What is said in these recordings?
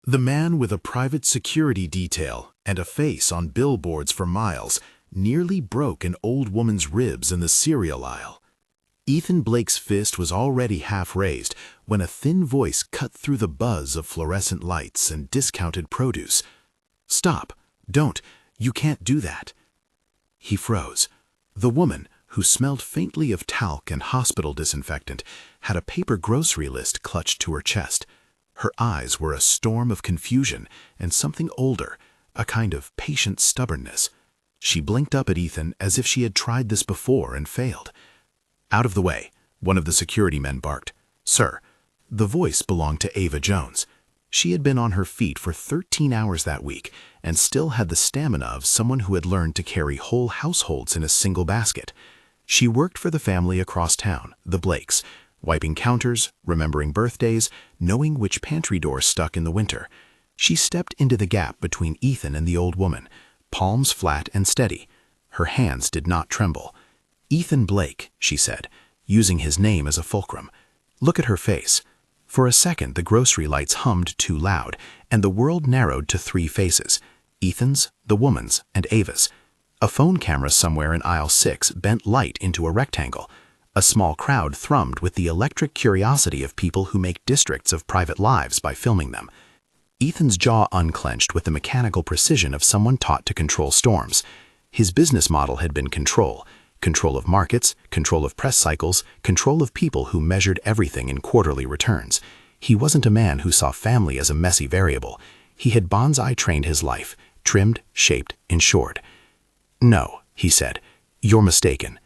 The man with a private security detail and a face on billboards for miles nearly broke an old woman's ribs in the cereal aisle. Ethan Blake's fist was already half raised when a thin voice cut through the buzz of fluorescent lights and discounted produce. "Stop! Don't! You can't do that!" He froze. The woman, who smelled faintly of talc and hospital disinfectant, had a paper grocery list clutched to her chest. Her eyes were a storm of confusion and something older, a kind of patient stubbornness. She blinked up at Ethan as if she had tried this before and failed. "Out of the way," one of the security men barked. "Sir." The voice belonged to Ava Jones. She had been on her feet for 13 hours that week and still had the stamina of someone who had learned to carry whole households in a single basket. She worked for the family across town, the Blakes, wiping counters, remembering birthdays, knowing which pantry door stuck in the winter. She stepped into the gap between Ethan and the old woman, palms flat and steady. Her hands did not tremble. "Ethan Blake," she said, using his name as a fulcrum. "Look at her face." For a second, the grocery lights hummed too loud, and the world narrowed to 3 faces: Ethan's, the woman's, and Ava's. A phone camera somewhere in aisle 6 bent light into a rectangle. A small crowd thrummed with the electric curiosity of people who make districts of private lives by filming them. Ethan's jaw unclenched with the mechanical precision of someone taught to control storms. His business model had been control. Control of markets, control of press cycles, control of people who measured everything in quarterly returns. He wasn't a man who saw family as a messy variable. He had bonsai trained his life, trimmed, shaped, insured. "No," he said, "you're mistaken.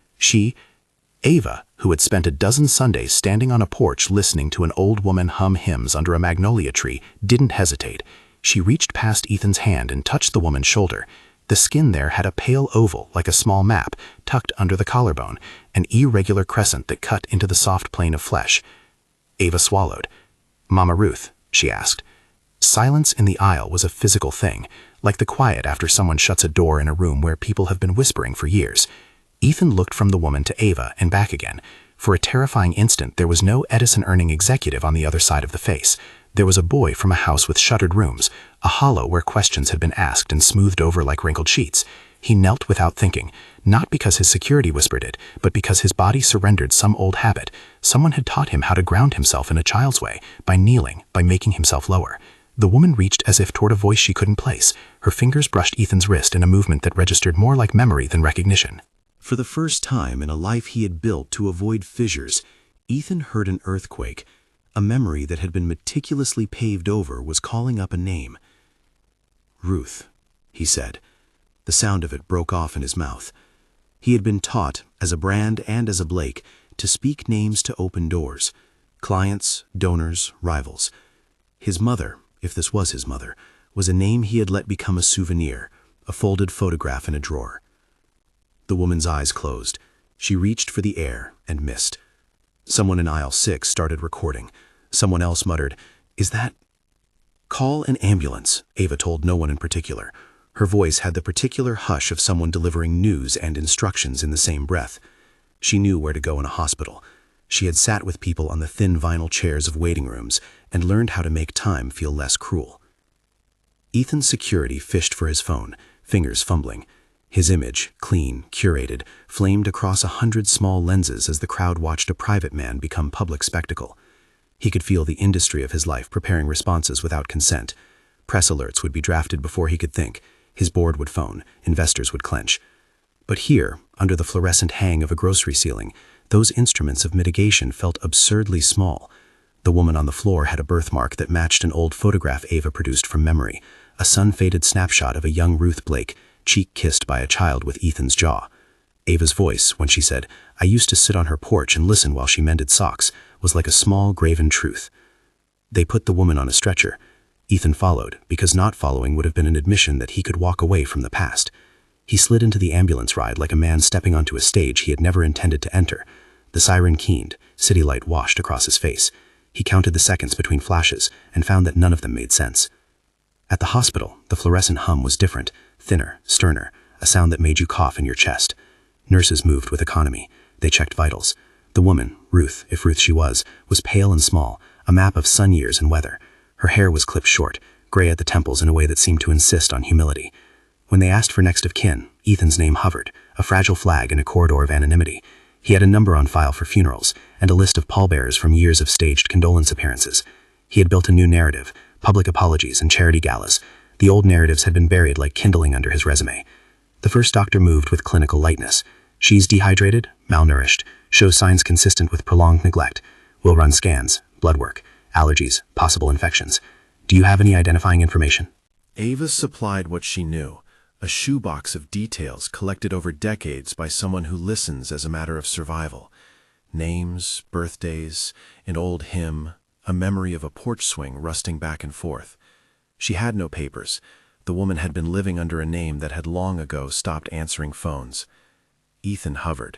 Ava, who had spent a dozen Sundays standing on a porch listening to an old woman hum hymns under a magnolia tree, didn't hesitate. She reached past Ethan's hand and touched the woman's shoulder. The skin there had a pale oval, like a small map, tucked under the collarbone, an irregular crescent that cut into the soft plane of flesh. Ava swallowed. "Mama Ruth?" she asked. Silence in the aisle was a physical thing, like the quiet after someone shuts a door in a room where people have been whispering for years. Ethan looked from the woman to Ava and back again. For a terrifying instant, there was no Edison-earning executive on the other side of the face. There was a boy from a house with shuttered rooms, a hollow where questions had been asked and smoothed over like wrinkled sheets. He knelt without thinking, not because his security whispered it, but because his body surrendered some old habit. Someone had taught him how to ground himself in a child's way, by kneeling, by making himself lower. The woman reached as if toward a voice she couldn't place. Her fingers brushed Ethan's wrist in a movement that registered more like memory than recognition. For the first time in a life he had built to avoid fissures, Ethan heard an earthquake. A memory that had been meticulously paved over was calling up a name. "Ruth," he said. The sound of it broke off in his mouth. He had been taught, as a Brand and as a Blake, to speak names to open doors. Clients, donors, rivals. His mother, if this was his mother, was a name he had let become a souvenir, a folded photograph in a drawer. The woman's eyes closed. She reached for the air and missed. Someone in aisle 6 started recording. Someone else muttered, "Is that—" "Call an ambulance," Ava told no one in particular. Her voice had the particular hush of someone delivering news and instructions in the same breath. She knew where to go in a hospital. She had sat with people on the thin vinyl chairs of waiting rooms and learned how to make time feel less cruel. Ethan's security fished for his phone, fingers fumbling. His image, clean, curated, flamed across 100 small lenses as the crowd watched a private man become public spectacle. He could feel the industry of his life preparing responses without consent. Press alerts would be drafted before he could think. His board would phone. Investors would clench. But here, under the fluorescent hang of a grocery ceiling, those instruments of mitigation felt absurdly small. The woman on the floor had a birthmark that matched an old photograph Ava produced from memory, a sun-faded snapshot of a young Ruth Blake, cheek kissed by a child with Ethan's jaw. Ava's voice, when she said, "I used to sit on her porch and listen while she mended socks," was like a small, graven truth. They put the woman on a stretcher. Ethan followed, because not following would have been an admission that he could walk away from the past. He slid into the ambulance ride like a man stepping onto a stage he had never intended to enter. The siren keened, city light washed across his face. He counted the seconds between flashes and found that none of them made sense. At the hospital, the fluorescent hum was different, thinner, sterner, a sound that made you cough in your chest. Nurses moved with economy. They checked vitals. The woman, Ruth, if Ruth she was pale and small, a map of sun years and weather. Her hair was clipped short, gray at the temples in a way that seemed to insist on humility. When they asked for next of kin, Ethan's name hovered, a fragile flag in a corridor of anonymity. He had a number on file for funerals, and a list of pallbearers from years of staged condolence appearances. He had built a new narrative, public apologies and charity galas. The old narratives had been buried like kindling under his resume. The first doctor moved with clinical lightness. She's dehydrated, malnourished, shows signs consistent with prolonged neglect. We'll run scans, blood work, allergies, possible infections. Do you have any identifying information? Ava supplied what she knew, a shoebox of details collected over decades by someone who listens as a matter of survival. Names, birthdays, an old hymn, a memory of a porch swing rusting back and forth. She had no papers. The woman had been living under a name that had long ago stopped answering phones. Ethan hovered.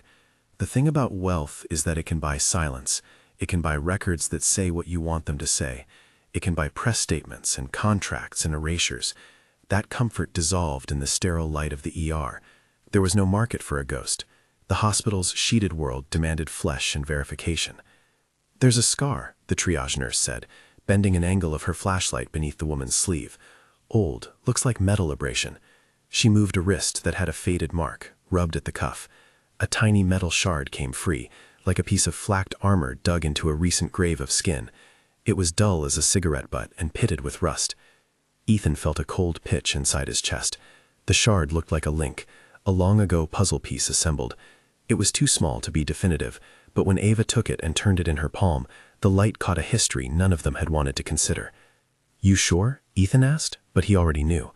The thing about wealth is that it can buy silence. It can buy records that say what you want them to say. It can buy press statements and contracts and erasures. That comfort dissolved in the sterile light of the ER. There was no market for a ghost. The hospital's sheeted world demanded flesh and verification. "There's a scar," the triage nurse said, bending an angle of her flashlight beneath the woman's sleeve. "Old, looks like metal abrasion." She moved a wrist that had a faded mark, rubbed at the cuff. A tiny metal shard came free, like a piece of flacked armor dug into a recent grave of skin. It was dull as a cigarette butt and pitted with rust. Ethan felt a cold pitch inside his chest. The shard looked like a link, a long-ago puzzle piece assembled. It was too small to be definitive, but when Ava took it and turned it in her palm, the light caught a history none of them had wanted to consider. "You sure?" Ethan asked, but he already knew.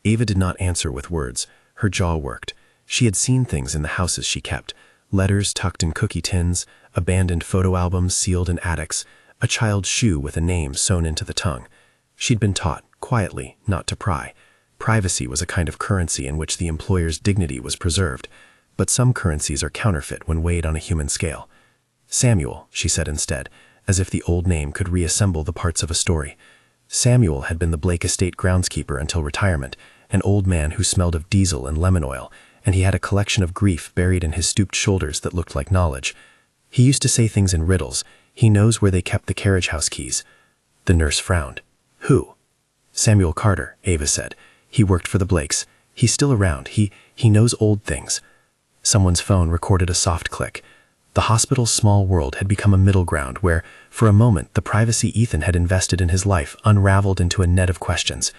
Ava did not answer with words. Her jaw worked. She had seen things in the houses she kept. Letters tucked in cookie tins, abandoned photo albums sealed in attics, a child's shoe with a name sewn into the tongue. She'd been taught, quietly, not to pry. Privacy was a kind of currency in which the employer's dignity was preserved, but some currencies are counterfeit when weighed on a human scale. "Samuel," she said instead, as if the old name could reassemble the parts of a story. Samuel had been the Blake estate groundskeeper until retirement, an old man who smelled of diesel and lemon oil, and he had a collection of grief buried in his stooped shoulders that looked like knowledge. He used to say things in riddles. "He knows where they kept the carriage house keys." The nurse frowned. "Who?" "Samuel Carter," Ava said. "He worked for the Blakes. He's still around. He knows old things." Someone's phone recorded a soft click. The hospital's small world had become a middle ground where, for a moment, the privacy Ethan had invested in his life unraveled into a net of questions.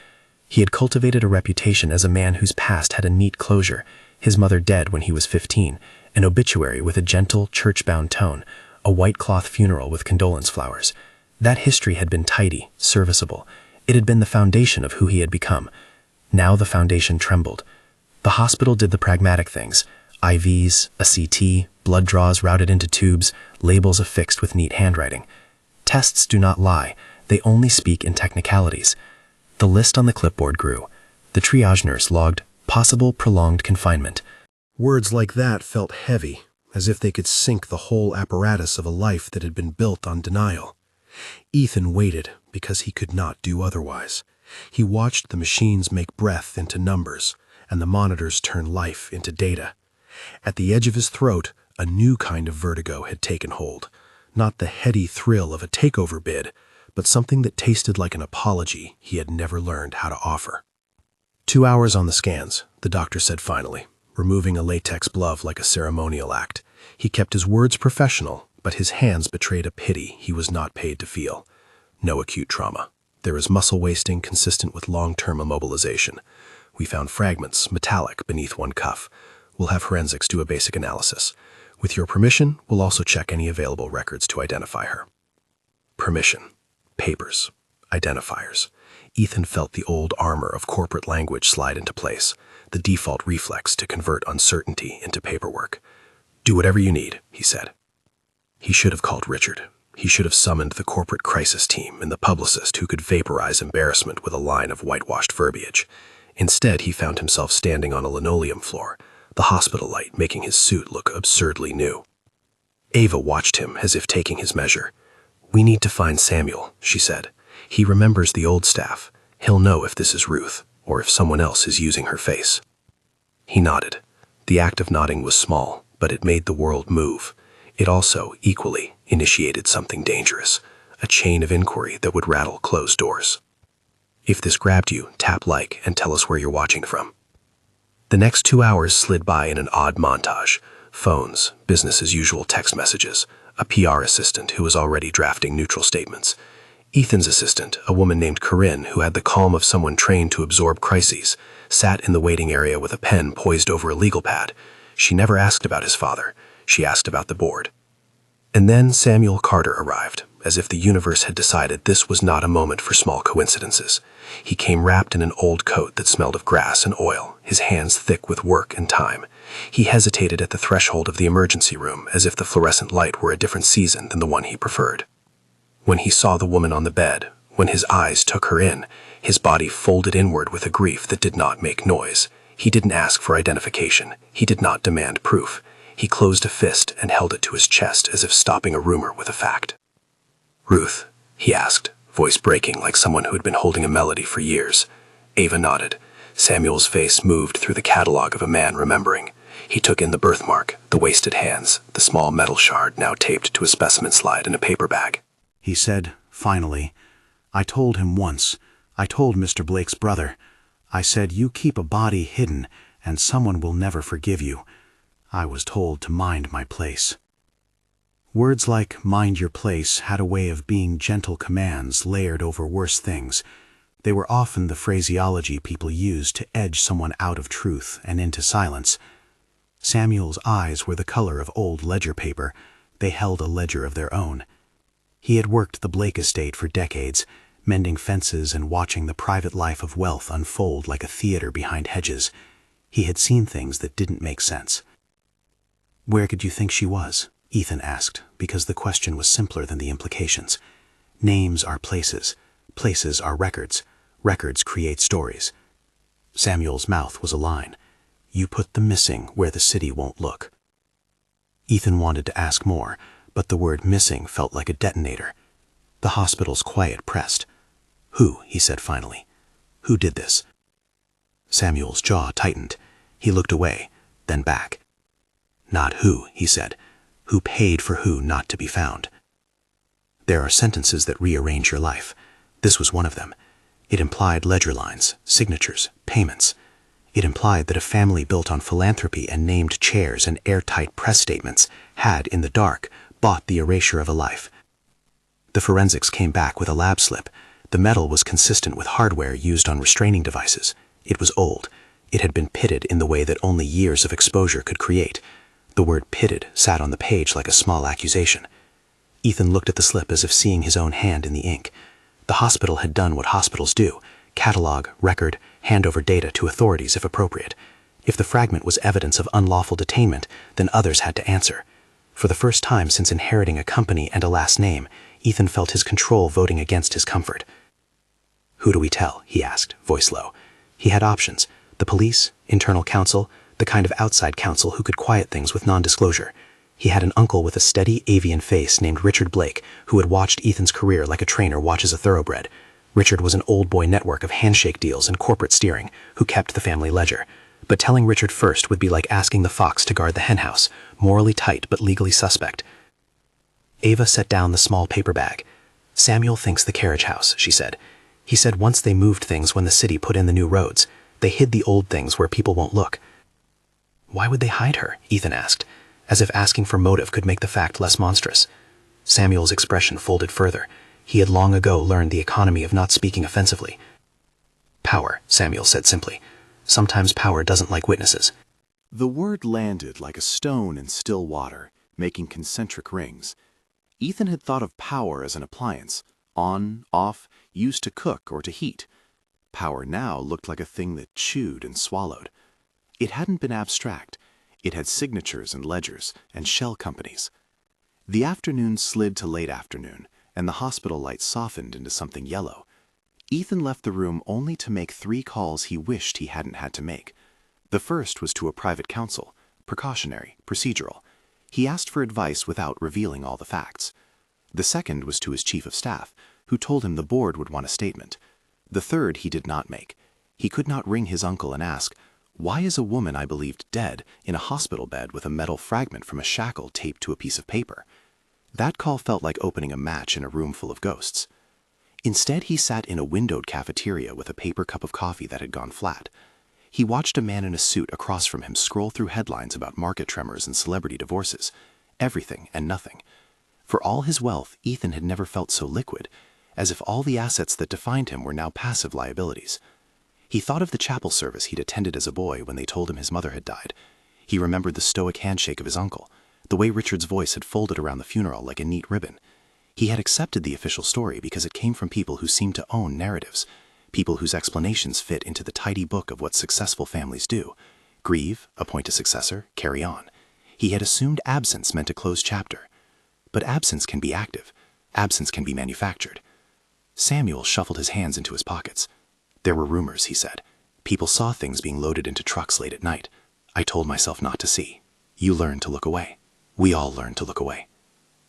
He had cultivated a reputation as a man whose past had a neat closure. His mother dead when he was 15, an obituary with a gentle, church-bound tone, a white cloth funeral with condolence flowers. That history had been tidy, serviceable. It had been the foundation of who he had become. Now the foundation trembled. The hospital did the pragmatic things. IVs, a CT, blood draws routed into tubes, labels affixed with neat handwriting. Tests do not lie. They only speak in technicalities. The list on the clipboard grew. The triage nurse logged, "Possible prolonged confinement." Words like that felt heavy, as if they could sink the whole apparatus of a life that had been built on denial. Ethan waited because he could not do otherwise. He watched the machines make breath into numbers, and the monitors turn life into data. At the edge of his throat, a new kind of vertigo had taken hold. Not the heady thrill of a takeover bid, but something that tasted like an apology he had never learned how to offer. 2 hours on the scans, the doctor said finally, removing a latex glove like a ceremonial act. He kept his words professional, but his hands betrayed a pity he was not paid to feel. No acute trauma. There is muscle wasting consistent with long-term immobilization. We found fragments, metallic, beneath one cuff. We'll have forensics do a basic analysis. With your permission, we'll also check any available records to identify her. Permission. Papers. Identifiers. Ethan felt the old armor of corporate language slide into place, the default reflex to convert uncertainty into paperwork. "Do whatever you need," he said. He should have called Richard. He should have summoned the corporate crisis team and the publicist who could vaporize embarrassment with a line of whitewashed verbiage. Instead, he found himself standing on a linoleum floor, the hospital light making his suit look absurdly new. Ava watched him as if taking his measure. "We need to find Samuel," she said. "He remembers the old staff. He'll know if this is Ruth, or if someone else is using her face." He nodded. The act of nodding was small, but it made the world move. It also, equally, initiated something dangerous, a chain of inquiry that would rattle closed doors. If this grabbed you, tap like and tell us where you're watching from. The next 2 hours slid by in an odd montage. Phones, business as usual text messages, a PR assistant who was already drafting neutral statements. Ethan's assistant, a woman named Corinne who had the calm of someone trained to absorb crises, sat in the waiting area with a pen poised over a legal pad. She never asked about his father. She asked about the board. And then Samuel Carter arrived, as if the universe had decided this was not a moment for small coincidences. He came wrapped in an old coat that smelled of grass and oil, his hands thick with work and time. He hesitated at the threshold of the emergency room, as if the fluorescent light were a different season than the one he preferred. When he saw the woman on the bed, when his eyes took her in, his body folded inward with a grief that did not make noise. He didn't ask for identification. He did not demand proof. He closed a fist and held it to his chest as if stopping a rumor with a fact. "Ruth?" he asked, voice breaking like someone who had been holding a melody for years. Ava nodded. Samuel's face moved through the catalog of a man remembering. He took in the birthmark, the wasted hands, the small metal shard now taped to a specimen slide in a paper bag. He said, finally, "I told him once. I told Mr. Blake's brother. I said, you keep a body hidden, and someone will never forgive you. I was told to mind my place." Words like "mind your place" had a way of being gentle commands layered over worse things. They were often the phraseology people used to edge someone out of truth and into silence. Samuel's eyes were the color of old ledger paper. They held a ledger of their own. He had worked the Blake estate for decades, mending fences and watching the private life of wealth unfold like a theater behind hedges. He had seen things that didn't make sense. "Where could you think she was?" Ethan asked, because the question was simpler than the implications. Names are places. Places are records. Records create stories. Samuel's mouth was a line. "You put the missing where the city won't look." Ethan wanted to ask more, but the word missing felt like a detonator. The hospital's quiet pressed. "Who?" he said finally. "Who did this?" Samuel's jaw tightened. He looked away, then back. "Not who," he said. "Who paid for who not to be found." There are sentences that rearrange your life. This was one of them. It implied ledger lines, signatures, payments. It implied that a family built on philanthropy and named chairs and airtight press statements had, in the dark, bought the erasure of a life. The forensics came back with a lab slip. The metal was consistent with hardware used on restraining devices. It was old. It had been pitted in the way that only years of exposure could create. The word "pitted" sat on the page like a small accusation. Ethan looked at the slip as if seeing his own hand in the ink. The hospital had done what hospitals do: catalog, record, hand over data to authorities if appropriate. If the fragment was evidence of unlawful detainment, then others had to answer. For the first time since inheriting a company and a last name, Ethan felt his control voting against his comfort. "Who do we tell?" he asked, voice low. He had options: the police, internal counsel, the kind of outside counsel who could quiet things with non-disclosure. He had an uncle with a steady avian face named Richard Blake, who had watched Ethan's career like a trainer watches a thoroughbred. Richard was an old boy network of handshake deals and corporate steering, who kept the family ledger. But telling Richard first would be like asking the fox to guard the henhouse, morally tight but legally suspect. Ava set down the small paper bag. "Samuel thinks the carriage house," she said. "He said once they moved things when the city put in the new roads. They hid the old things where people won't look." "Why would they hide her?" Ethan asked, as if asking for motive could make the fact less monstrous. Samuel's expression folded further. He had long ago learned the economy of not speaking offensively. "Power," Samuel said simply. "Sometimes power doesn't like witnesses." The word landed like a stone in still water, making concentric rings. Ethan had thought of power as an appliance, on, off, used to cook or to heat. Power now looked like a thing that chewed and swallowed. It hadn't been abstract. It had signatures and ledgers and shell companies. The afternoon slid to late afternoon, and the hospital light softened into something yellow. Ethan left the room only to make 3 calls he wished he hadn't had to make. The first was to a private counsel, precautionary, procedural. He asked for advice without revealing all the facts. The second was to his chief of staff, who told him the board would want a statement. The third he did not make. He could not ring his uncle and ask, "Why is a woman I believed dead in a hospital bed with a metal fragment from a shackle taped to a piece of paper?" That call felt like opening a match in a room full of ghosts. Instead, he sat in a windowed cafeteria with a paper cup of coffee that had gone flat. He watched a man in a suit across from him scroll through headlines about market tremors and celebrity divorces. Everything and nothing. For all his wealth, Ethan had never felt so liquid, as if all the assets that defined him were now passive liabilities. He thought of the chapel service he'd attended as a boy when they told him his mother had died. He remembered the stoic handshake of his uncle, the way Richard's voice had folded around the funeral like a neat ribbon. He had accepted the official story because it came from people who seemed to own narratives, people whose explanations fit into the tidy book of what successful families do. Grieve, appoint a successor, carry on. He had assumed absence meant a closed chapter. But absence can be active. Absence can be manufactured. Samuel shuffled his hands into his pockets. There were rumors, he said. People saw things being loaded into trucks late at night. I told myself not to see. You learn to look away. We all learn to look away.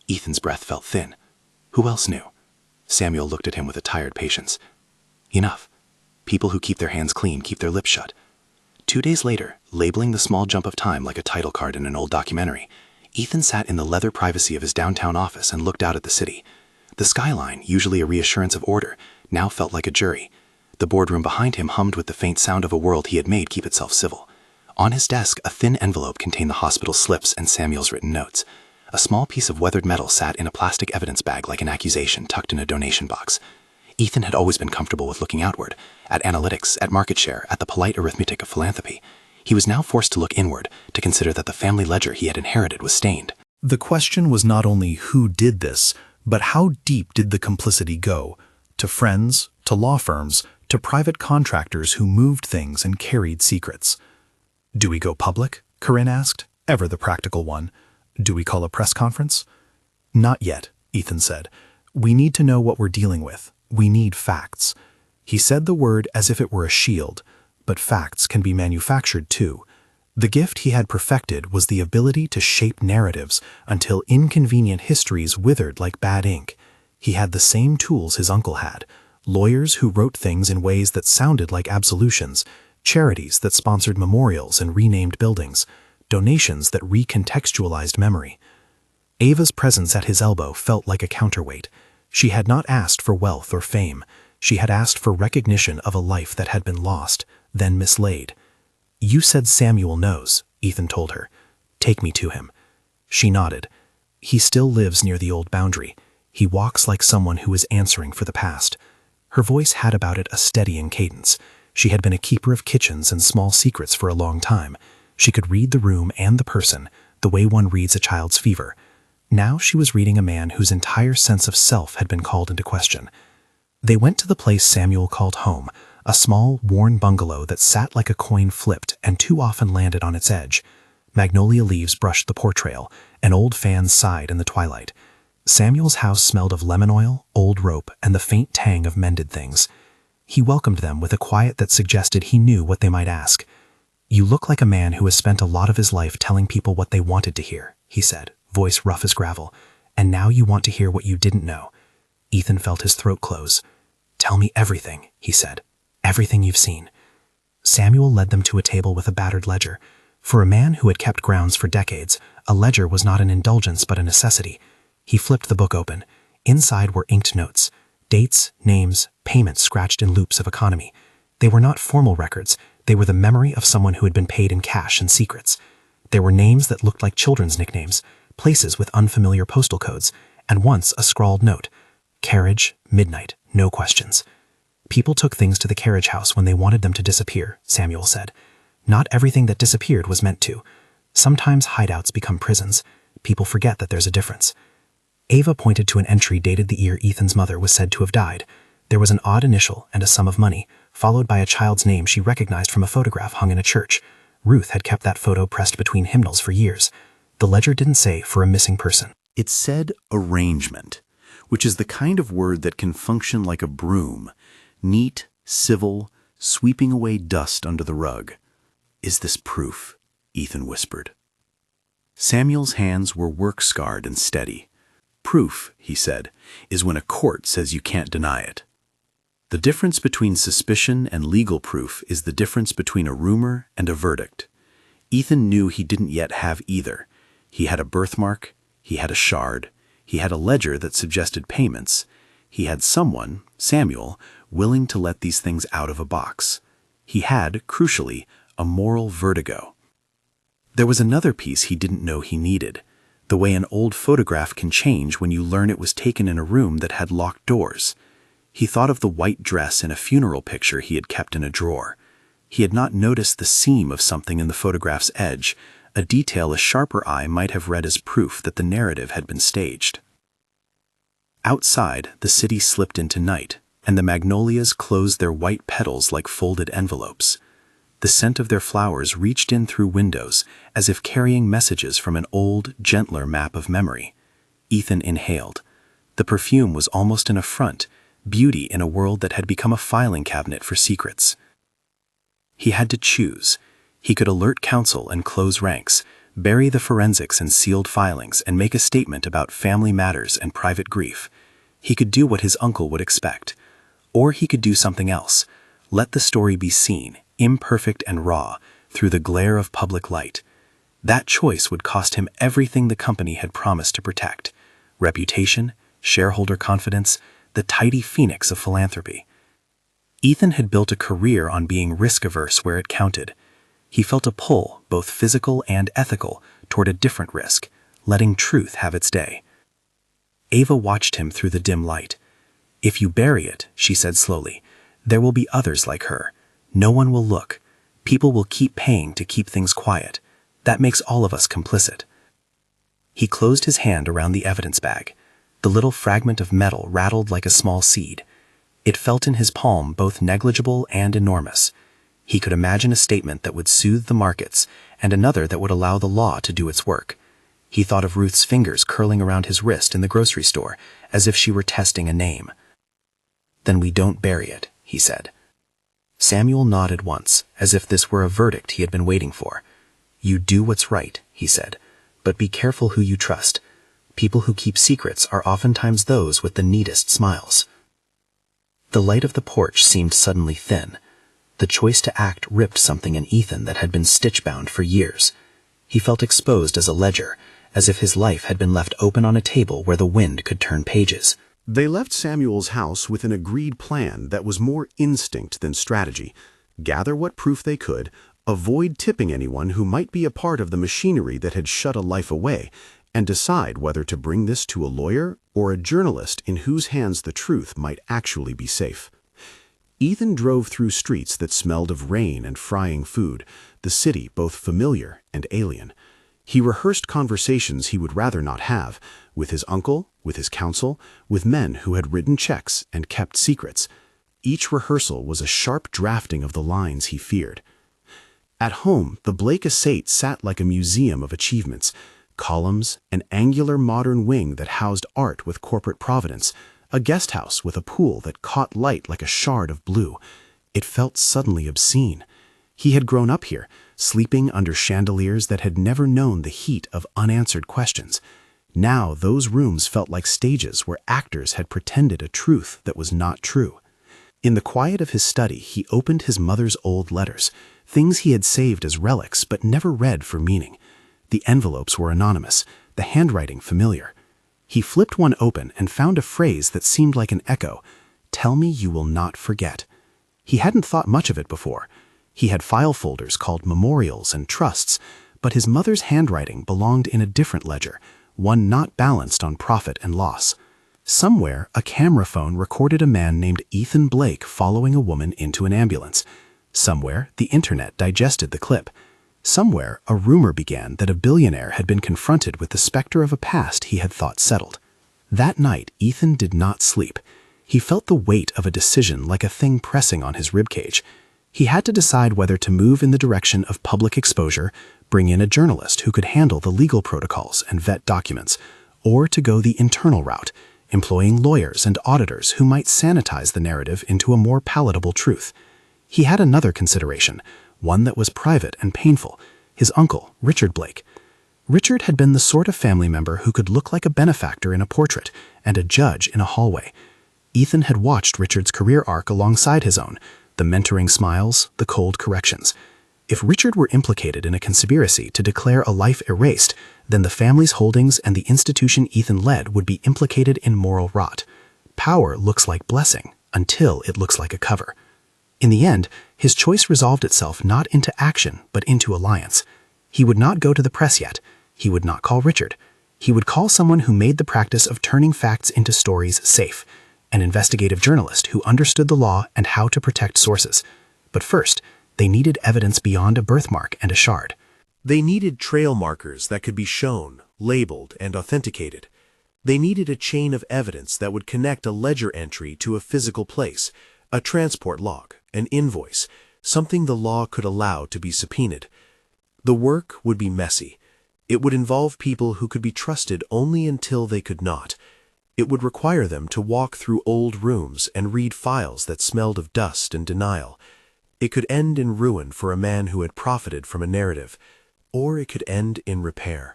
Ethan's breath felt thin. Who else knew? Samuel looked at him with a tired patience. Enough. People who keep their hands clean keep their lips shut. 2 days later, labeling the small jump of time like a title card in an old documentary, Ethan sat in the leather privacy of his downtown office and looked out at the city. The skyline, usually a reassurance of order, now felt like a jury. The boardroom behind him hummed with the faint sound of a world he had made keep itself civil. On his desk, a thin envelope contained the hospital slips and Samuel's written notes. A small piece of weathered metal sat in a plastic evidence bag like an accusation tucked in a donation box. Ethan had always been comfortable with looking outward, at analytics, at market share, at the polite arithmetic of philanthropy. He was now forced to look inward, to consider that the family ledger he had inherited was stained. The question was not only who did this, but how deep did the complicity go? To friends, to law firms, to private contractors who moved things and carried secrets. Do we go public? Corinne asked, ever the practical one. Do we call a press conference? Not yet, Ethan said. We need to know what we're dealing with. We need facts. He said the word as if it were a shield, but facts can be manufactured too. The gift he had perfected was the ability to shape narratives until inconvenient histories withered like bad ink. He had the same tools his uncle had, lawyers who wrote things in ways that sounded like absolutions, charities that sponsored memorials and renamed buildings, donations that recontextualized memory. Ava's presence at his elbow felt like a counterweight. She had not asked for wealth or fame. She had asked for recognition of a life that had been lost, then mislaid. You said Samuel knows, Ethan told her. Take me to him. She nodded. He still lives near the old boundary. He walks like someone who is answering for the past. Her voice had about it a steadying cadence. She had been a keeper of kitchens and small secrets for a long time. She could read the room and the person, the way one reads a child's fever. Now she was reading a man whose entire sense of self had been called into question. They went to the place Samuel called home, a small, worn bungalow that sat like a coin flipped and too often landed on its edge. Magnolia leaves brushed the portrail, and old fans sighed in the twilight. Samuel's house smelled of lemon oil, old rope, and the faint tang of mended things. He welcomed them with a quiet that suggested he knew what they might ask. You look like a man who has spent a lot of his life telling people what they wanted to hear, he said, voice rough as gravel. And now you want to hear what you didn't know. Ethan felt his throat close. Tell me everything, he said. Everything you've seen. Samuel led them to a table with a battered ledger. For a man who had kept grounds for decades, a ledger was not an indulgence but a necessity. He flipped the book open. Inside were inked notes. Dates, names, payments scratched in loops of economy. They were not formal records. They were the memory of someone who had been paid in cash and secrets. There were names that looked like children's nicknames, places with unfamiliar postal codes, and once a scrawled note. Carriage, midnight, no questions. People took things to the carriage house when they wanted them to disappear, Samuel said. Not everything that disappeared was meant to. Sometimes hideouts become prisons. People forget that there's a difference. Ava pointed to an entry dated the year Ethan's mother was said to have died. There was an odd initial and a sum of money, followed by a child's name she recognized from a photograph hung in a church. Ruth had kept that photo pressed between hymnals for years. The ledger didn't say for a missing person. It said arrangement, which is the kind of word that can function like a broom, neat, civil, sweeping away dust under the rug. Is this proof? Ethan whispered. Samuel's hands were work-scarred and steady. Proof, he said, is when a court says you can't deny it. The difference between suspicion and legal proof is the difference between a rumor and a verdict. Ethan knew he didn't yet have either. He had a birthmark, he had a shard, he had a ledger that suggested payments, he had someone, Samuel, willing to let these things out of a box. He had, crucially, a moral vertigo. There was another piece he didn't know he needed, the way an old photograph can change when you learn it was taken in a room that had locked doors. He thought of the white dress in a funeral picture he had kept in a drawer. He had not noticed the seam of something in the photograph's edge, a detail a sharper eye might have read as proof that the narrative had been staged. Outside, the city slipped into night, and the magnolias closed their white petals like folded envelopes. The scent of their flowers reached in through windows, as if carrying messages from an old, gentler map of memory. Ethan inhaled. The perfume was almost an affront, beauty in a world that had become a filing cabinet for secrets. He had to choose. He could alert counsel and close ranks, bury the forensics and sealed filings, and make a statement about family matters and private grief. He could do what his uncle would expect. Or he could do something else. Let the story be seen, imperfect and raw, through the glare of public light. That choice would cost him everything the company had promised to protect: reputation, shareholder confidence, the tidy phoenix of philanthropy. Ethan had built a career on being risk-averse where it counted. He felt a pull, both physical and ethical, toward a different risk, letting truth have its day. Ava watched him through the dim light. "If you bury it," she said slowly, "there will be others like her. No one will look. People will keep paying to keep things quiet. That makes all of us complicit." He closed his hand around the evidence bag. The little fragment of metal rattled like a small seed. It felt in his palm both negligible and enormous. He could imagine a statement that would soothe the markets and another that would allow the law to do its work. He thought of Ruth's fingers curling around his wrist in the grocery store, as if she were testing a name. "Then we don't bury it," he said. Samuel nodded once, as if this were a verdict he had been waiting for. "You do what's right," he said, "but be careful who you trust. People who keep secrets are oftentimes those with the neatest smiles." The light of the porch seemed suddenly thin. The choice to act ripped something in Ethan that had been stitch-bound for years. He felt exposed as a ledger, as if his life had been left open on a table where the wind could turn pages. They left Samuel's house with an agreed plan that was more instinct than strategy. Gather what proof they could, avoid tipping anyone who might be a part of the machinery that had shut a life away, and decide whether to bring this to a lawyer or a journalist in whose hands the truth might actually be safe. Ethan drove through streets that smelled of rain and frying food, the city both familiar and alien. He rehearsed conversations he would rather not have, with his uncle, with his counsel, with men who had written checks and kept secrets. Each rehearsal was a sharp drafting of the lines he feared. At home, the Blake estate sat like a museum of achievements: columns, an angular modern wing that housed art with corporate providence, a guest house with a pool that caught light like a shard of blue. It felt suddenly obscene. He had grown up here, sleeping under chandeliers that had never known the heat of unanswered questions. Now those rooms felt like stages where actors had pretended a truth that was not true. In the quiet of his study, he opened his mother's old letters, things he had saved as relics but never read for meaning. The envelopes were anonymous, the handwriting familiar. He flipped one open and found a phrase that seemed like an echo: "Tell me you will not forget." He hadn't thought much of it before. He had file folders called memorials and trusts, but his mother's handwriting belonged in a different ledger, one not balanced on profit and loss. Somewhere, a camera phone recorded a man named Ethan Blake following a woman into an ambulance. Somewhere, the internet digested the clip. Somewhere, a rumor began that a billionaire had been confronted with the specter of a past he had thought settled. That night, Ethan did not sleep. He felt the weight of a decision like a thing pressing on his ribcage. He had to decide whether to move in the direction of public exposure, bring in a journalist who could handle the legal protocols and vet documents, or to go the internal route, employing lawyers and auditors who might sanitize the narrative into a more palatable truth. He had another consideration, one that was private and painful: his uncle, Richard Blake. Richard had been the sort of family member who could look like a benefactor in a portrait and a judge in a hallway. Ethan had watched Richard's career arc alongside his own, the mentoring smiles, the cold corrections. If Richard were implicated in a conspiracy to declare a life erased, then the family's holdings and the institution Ethan led would be implicated in moral rot. Power looks like blessing, until it looks like a cover. In the end, his choice resolved itself not into action, but into alliance. He would not go to the press yet. He would not call Richard. He would call someone who made the practice of turning facts into stories safe, an investigative journalist who understood the law and how to protect sources. But first, they needed evidence beyond a birthmark and a shard. They needed trail markers that could be shown, labeled, and authenticated. They needed a chain of evidence that would connect a ledger entry to a physical place, a transport log, an invoice, something the law could allow to be subpoenaed. The work would be messy. It would involve people who could be trusted only until they could not. It would require them to walk through old rooms and read files that smelled of dust and denial. It could end in ruin for a man who had profited from a narrative, or it could end in repair.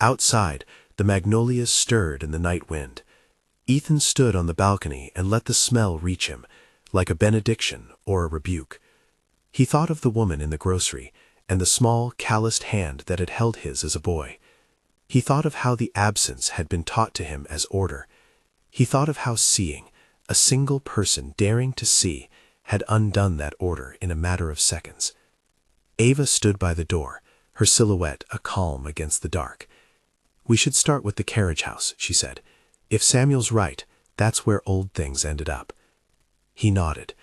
Outside, the magnolias stirred in the night wind. Ethan stood on the balcony and let the smell reach him, like a benediction or a rebuke. He thought of the woman in the grocery and the small, calloused hand that had held his as a boy. He thought of how the absence had been taught to him as order. He thought of how seeing, a single person daring to see, had undone that order in a matter of seconds. Ava stood by the door, her silhouette a calm against the dark. "We should start with the carriage house," she said. "If Samuel's right, that's where old things ended up." He nodded.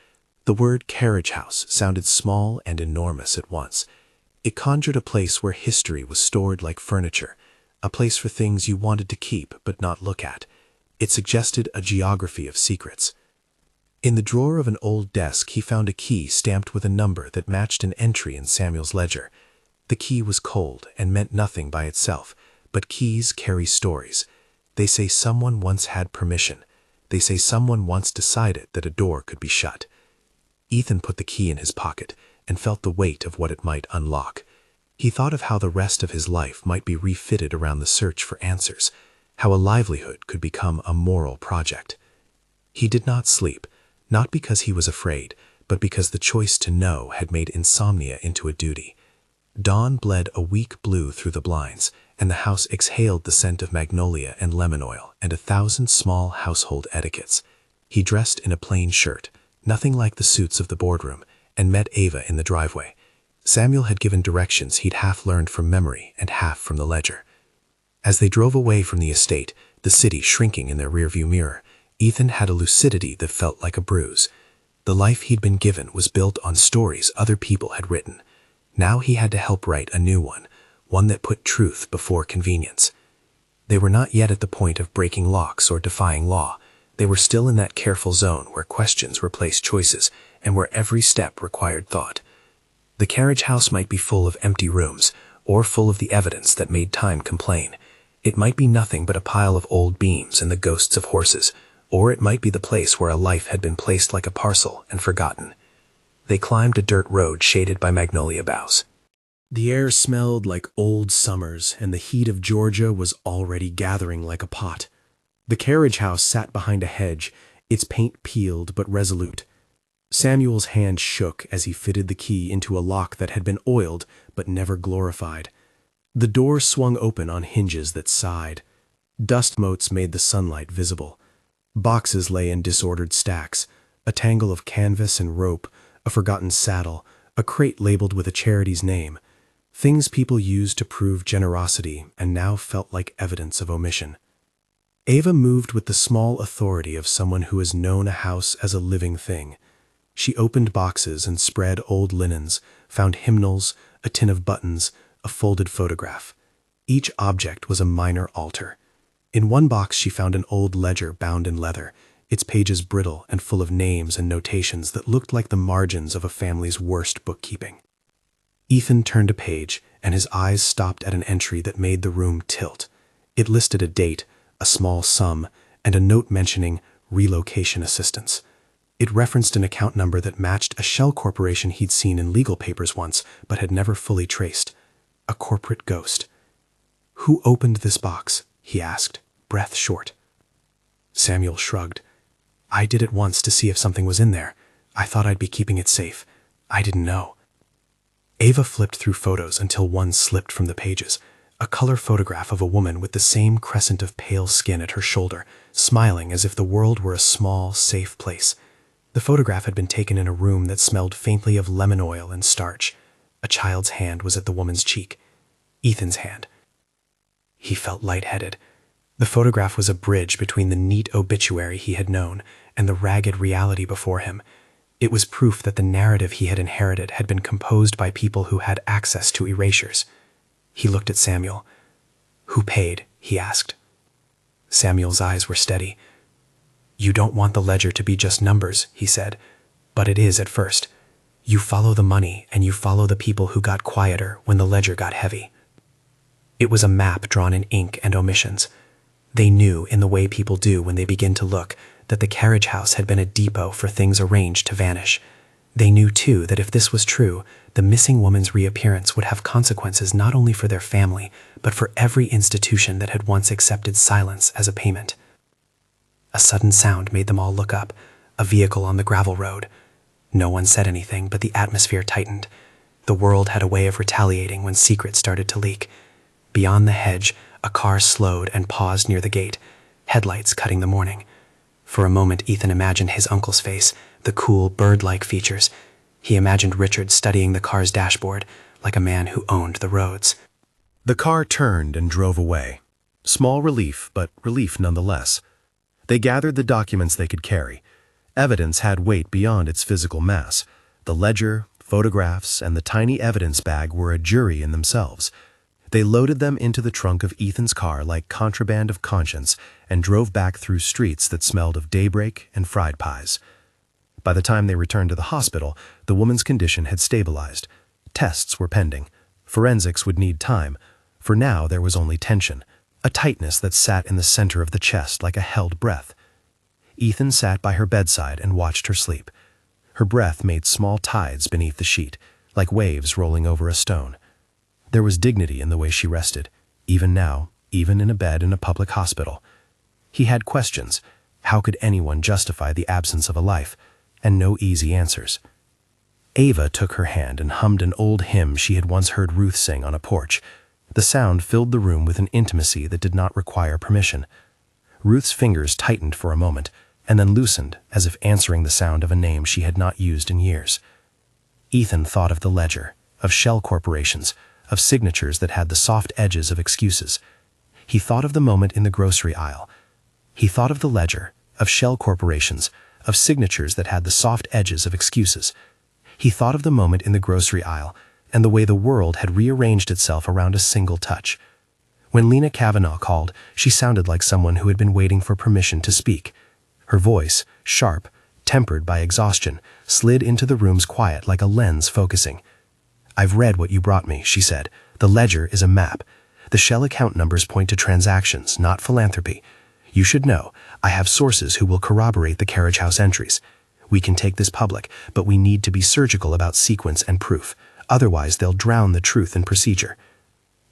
The word carriage house sounded small and enormous at once. It conjured a place where history was stored like furniture, a place for things you wanted to keep but not look at. It suggested a geography of secrets. In the drawer of an old desk, he found a key stamped with a number that matched an entry in Samuel's ledger. The key was cold and meant nothing by itself, but keys carry stories. They say someone once had permission. They say someone once decided that a door could be shut. Ethan put the key in his pocket and felt the weight of what it might unlock. He thought of how the rest of his life might be refitted around the search for answers, how a livelihood could become a moral project. He did not sleep, not because he was afraid, but because the choice to know had made insomnia into a duty. Dawn bled a weak blue through the blinds, and the house exhaled the scent of magnolia and lemon oil and 1,000 small household etiquettes. He dressed in a plain shirt, nothing like the suits of the boardroom, and met Ava in the driveway. Samuel had given directions he'd half learned from memory and half from the ledger. As they drove away from the estate, the city shrinking in their rearview mirror, Ethan had a lucidity that felt like a bruise. The life he'd been given was built on stories other people had written. Now he had to help write a new one that put truth before convenience. They were not yet at the point of breaking locks or defying law. They were still in that careful zone where questions replaced choices and where every step required thought. The carriage house might be full of empty rooms, or full of the evidence that made time complain. It might be nothing but a pile of old beams and the ghosts of horses, or it might be the place where a life had been placed like a parcel and forgotten. They climbed a dirt road shaded by magnolia boughs. The air smelled like old summers, and the heat of Georgia was already gathering like a pot. The carriage house sat behind a hedge, its paint peeled but resolute. Samuel's hand shook as he fitted the key into a lock that had been oiled but never glorified. The door swung open on hinges that sighed. Dust motes made the sunlight visible. Boxes lay in disordered stacks, a tangle of canvas and rope, a forgotten saddle, a crate labeled with a charity's name. Things people used to prove generosity and now felt like evidence of omission. Ava moved with the small authority of someone who has known a house as a living thing. She opened boxes and spread old linens, found hymnals, a tin of buttons, a folded photograph. Each object was a minor altar. In one box she found an old ledger bound in leather, its pages brittle and full of names and notations that looked like the margins of a family's worst bookkeeping. Ethan turned a page, and his eyes stopped at an entry that made the room tilt. It listed a date, a small sum, and a note mentioning relocation assistance. It referenced an account number that matched a shell corporation he'd seen in legal papers once, but had never fully traced. A corporate ghost. "Who opened this box?" he asked, breath short. Samuel shrugged. "I did it once to see if something was in there. I thought I'd be keeping it safe. I didn't know." Ava flipped through photos until one slipped from the pages. a color photograph of a woman with the same crescent of pale skin at her shoulder, smiling as if the world were a small, safe place. The photograph had been taken in a room that smelled faintly of lemon oil and starch. A child's hand was at the woman's cheek. Ethan's hand. He felt lightheaded. The photograph was a bridge between the neat obituary he had known and the ragged reality before him. It was proof that the narrative he had inherited had been composed by people who had access to erasures. He looked at Samuel. "Who paid?" he asked. Samuel's eyes were steady. "You don't want the ledger to be just numbers," he said, "but it is at first. You follow the money and you follow the people who got quieter when the ledger got heavy." It was a map drawn in ink and omissions. They knew, in the way people do when they begin to look, that the carriage house had been a depot for things arranged to vanish. They knew, too, that if this was true, the missing woman's reappearance would have consequences not only for their family, but for every institution that had once accepted silence as a payment. A sudden sound made them all look up, a vehicle on the gravel road. No one said anything, but the atmosphere tightened. The world had a way of retaliating when secrets started to leak. Beyond the hedge, a car slowed and paused near the gate, headlights cutting the morning. For a moment, Ethan imagined his uncle's face, the cool, bird-like features. He imagined Richard studying the car's dashboard, like a man who owned the roads. The car turned and drove away. Small relief, but relief nonetheless. They gathered the documents they could carry. Evidence had weight beyond its physical mass. The ledger, photographs, and the tiny evidence bag were a jury in themselves. They loaded them into the trunk of Ethan's car like contraband of conscience and drove back through streets that smelled of daybreak and fried pies. By the time they returned to the hospital, the woman's condition had stabilized. Tests were pending. Forensics would need time. For now, there was only tension, a tightness that sat in the center of the chest like a held breath. Ethan sat by her bedside and watched her sleep. Her breath made small tides beneath the sheet, like waves rolling over a stone. There was dignity in the way she rested, even now, even in a bed in a public hospital. He had questions. How could anyone justify the absence of a life? And no easy answers. Ava took her hand and hummed an old hymn she had once heard Ruth sing on a porch. The sound filled the room with an intimacy that did not require permission. Ruth's fingers tightened for a moment, and then loosened, as if answering the sound of a name she had not used in years. Ethan thought of the ledger, of shell corporations, of signatures that had the soft edges of excuses. He thought of the moment in the grocery aisle. He thought of the ledger, of shell corporations, of signatures that had the soft edges of excuses. He thought of the moment in the grocery aisle and the way the world had rearranged itself around a single touch. When Lena Kavanaugh called, she sounded like someone who had been waiting for permission to speak. Her voice, sharp, tempered by exhaustion, slid into the room's quiet like a lens focusing. "I've read what you brought me," she said. "The ledger is a map. The shell account numbers point to transactions, not philanthropy. You should know, I have sources who will corroborate the carriage house entries. We can take this public, but we need to be surgical about sequence and proof. Otherwise, they'll drown the truth in procedure."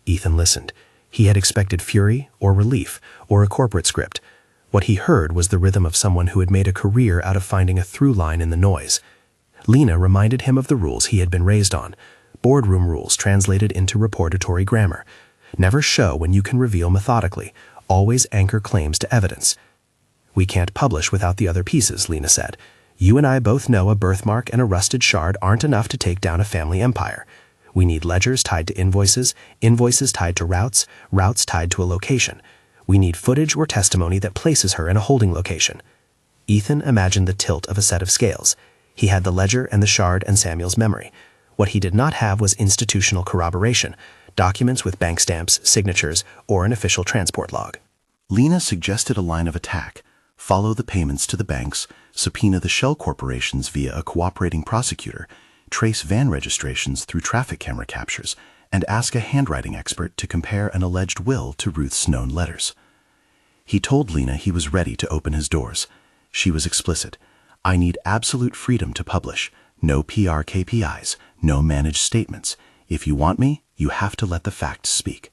Ethan listened. He had expected fury or relief or a corporate script. What he heard was the rhythm of someone who had made a career out of finding a through line in the noise. Lena reminded him of the rules he had been raised on. Boardroom rules translated into reportatory grammar. Never show when you can reveal methodically. Always anchor claims to evidence. "We can't publish without the other pieces," Lena said. "You and I both know a birthmark and a rusted shard aren't enough to take down a family empire. We need ledgers tied to invoices, invoices tied to routes, routes tied to a location. We need footage or testimony that places her in a holding location." Ethan imagined the tilt of a set of scales. He had the ledger and the shard and Samuel's memory. What he did not have was institutional corroboration, documents with bank stamps, signatures, or an official transport log. Lena suggested a line of attack: follow the payments to the banks, subpoena the shell corporations via a cooperating prosecutor, trace van registrations through traffic camera captures, and ask a handwriting expert to compare an alleged will to Ruth's known letters. He told Lena he was ready to open his doors. She was explicit. "I need absolute freedom to publish. No PR KPIs, no managed statements. If you want me, you have to let the facts speak."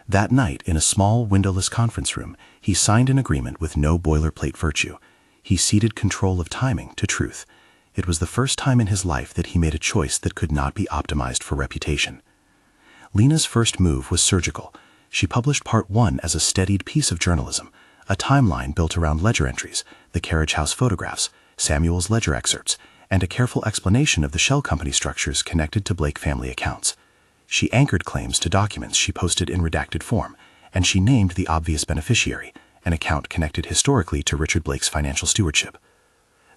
That night, in a small, windowless conference room, he signed an agreement with no boilerplate virtue. He ceded control of timing to truth. It was the first time in his life that he made a choice that could not be optimized for reputation. Lena's first move was surgical. She published part 1 as a steadied piece of journalism, a timeline built around ledger entries, the carriage house photographs, Samuel's ledger excerpts, and a careful explanation of the shell company structures connected to Blake family accounts. She anchored claims to documents she posted in redacted form, and she named the obvious beneficiary, an account connected historically to Richard Blake's financial stewardship.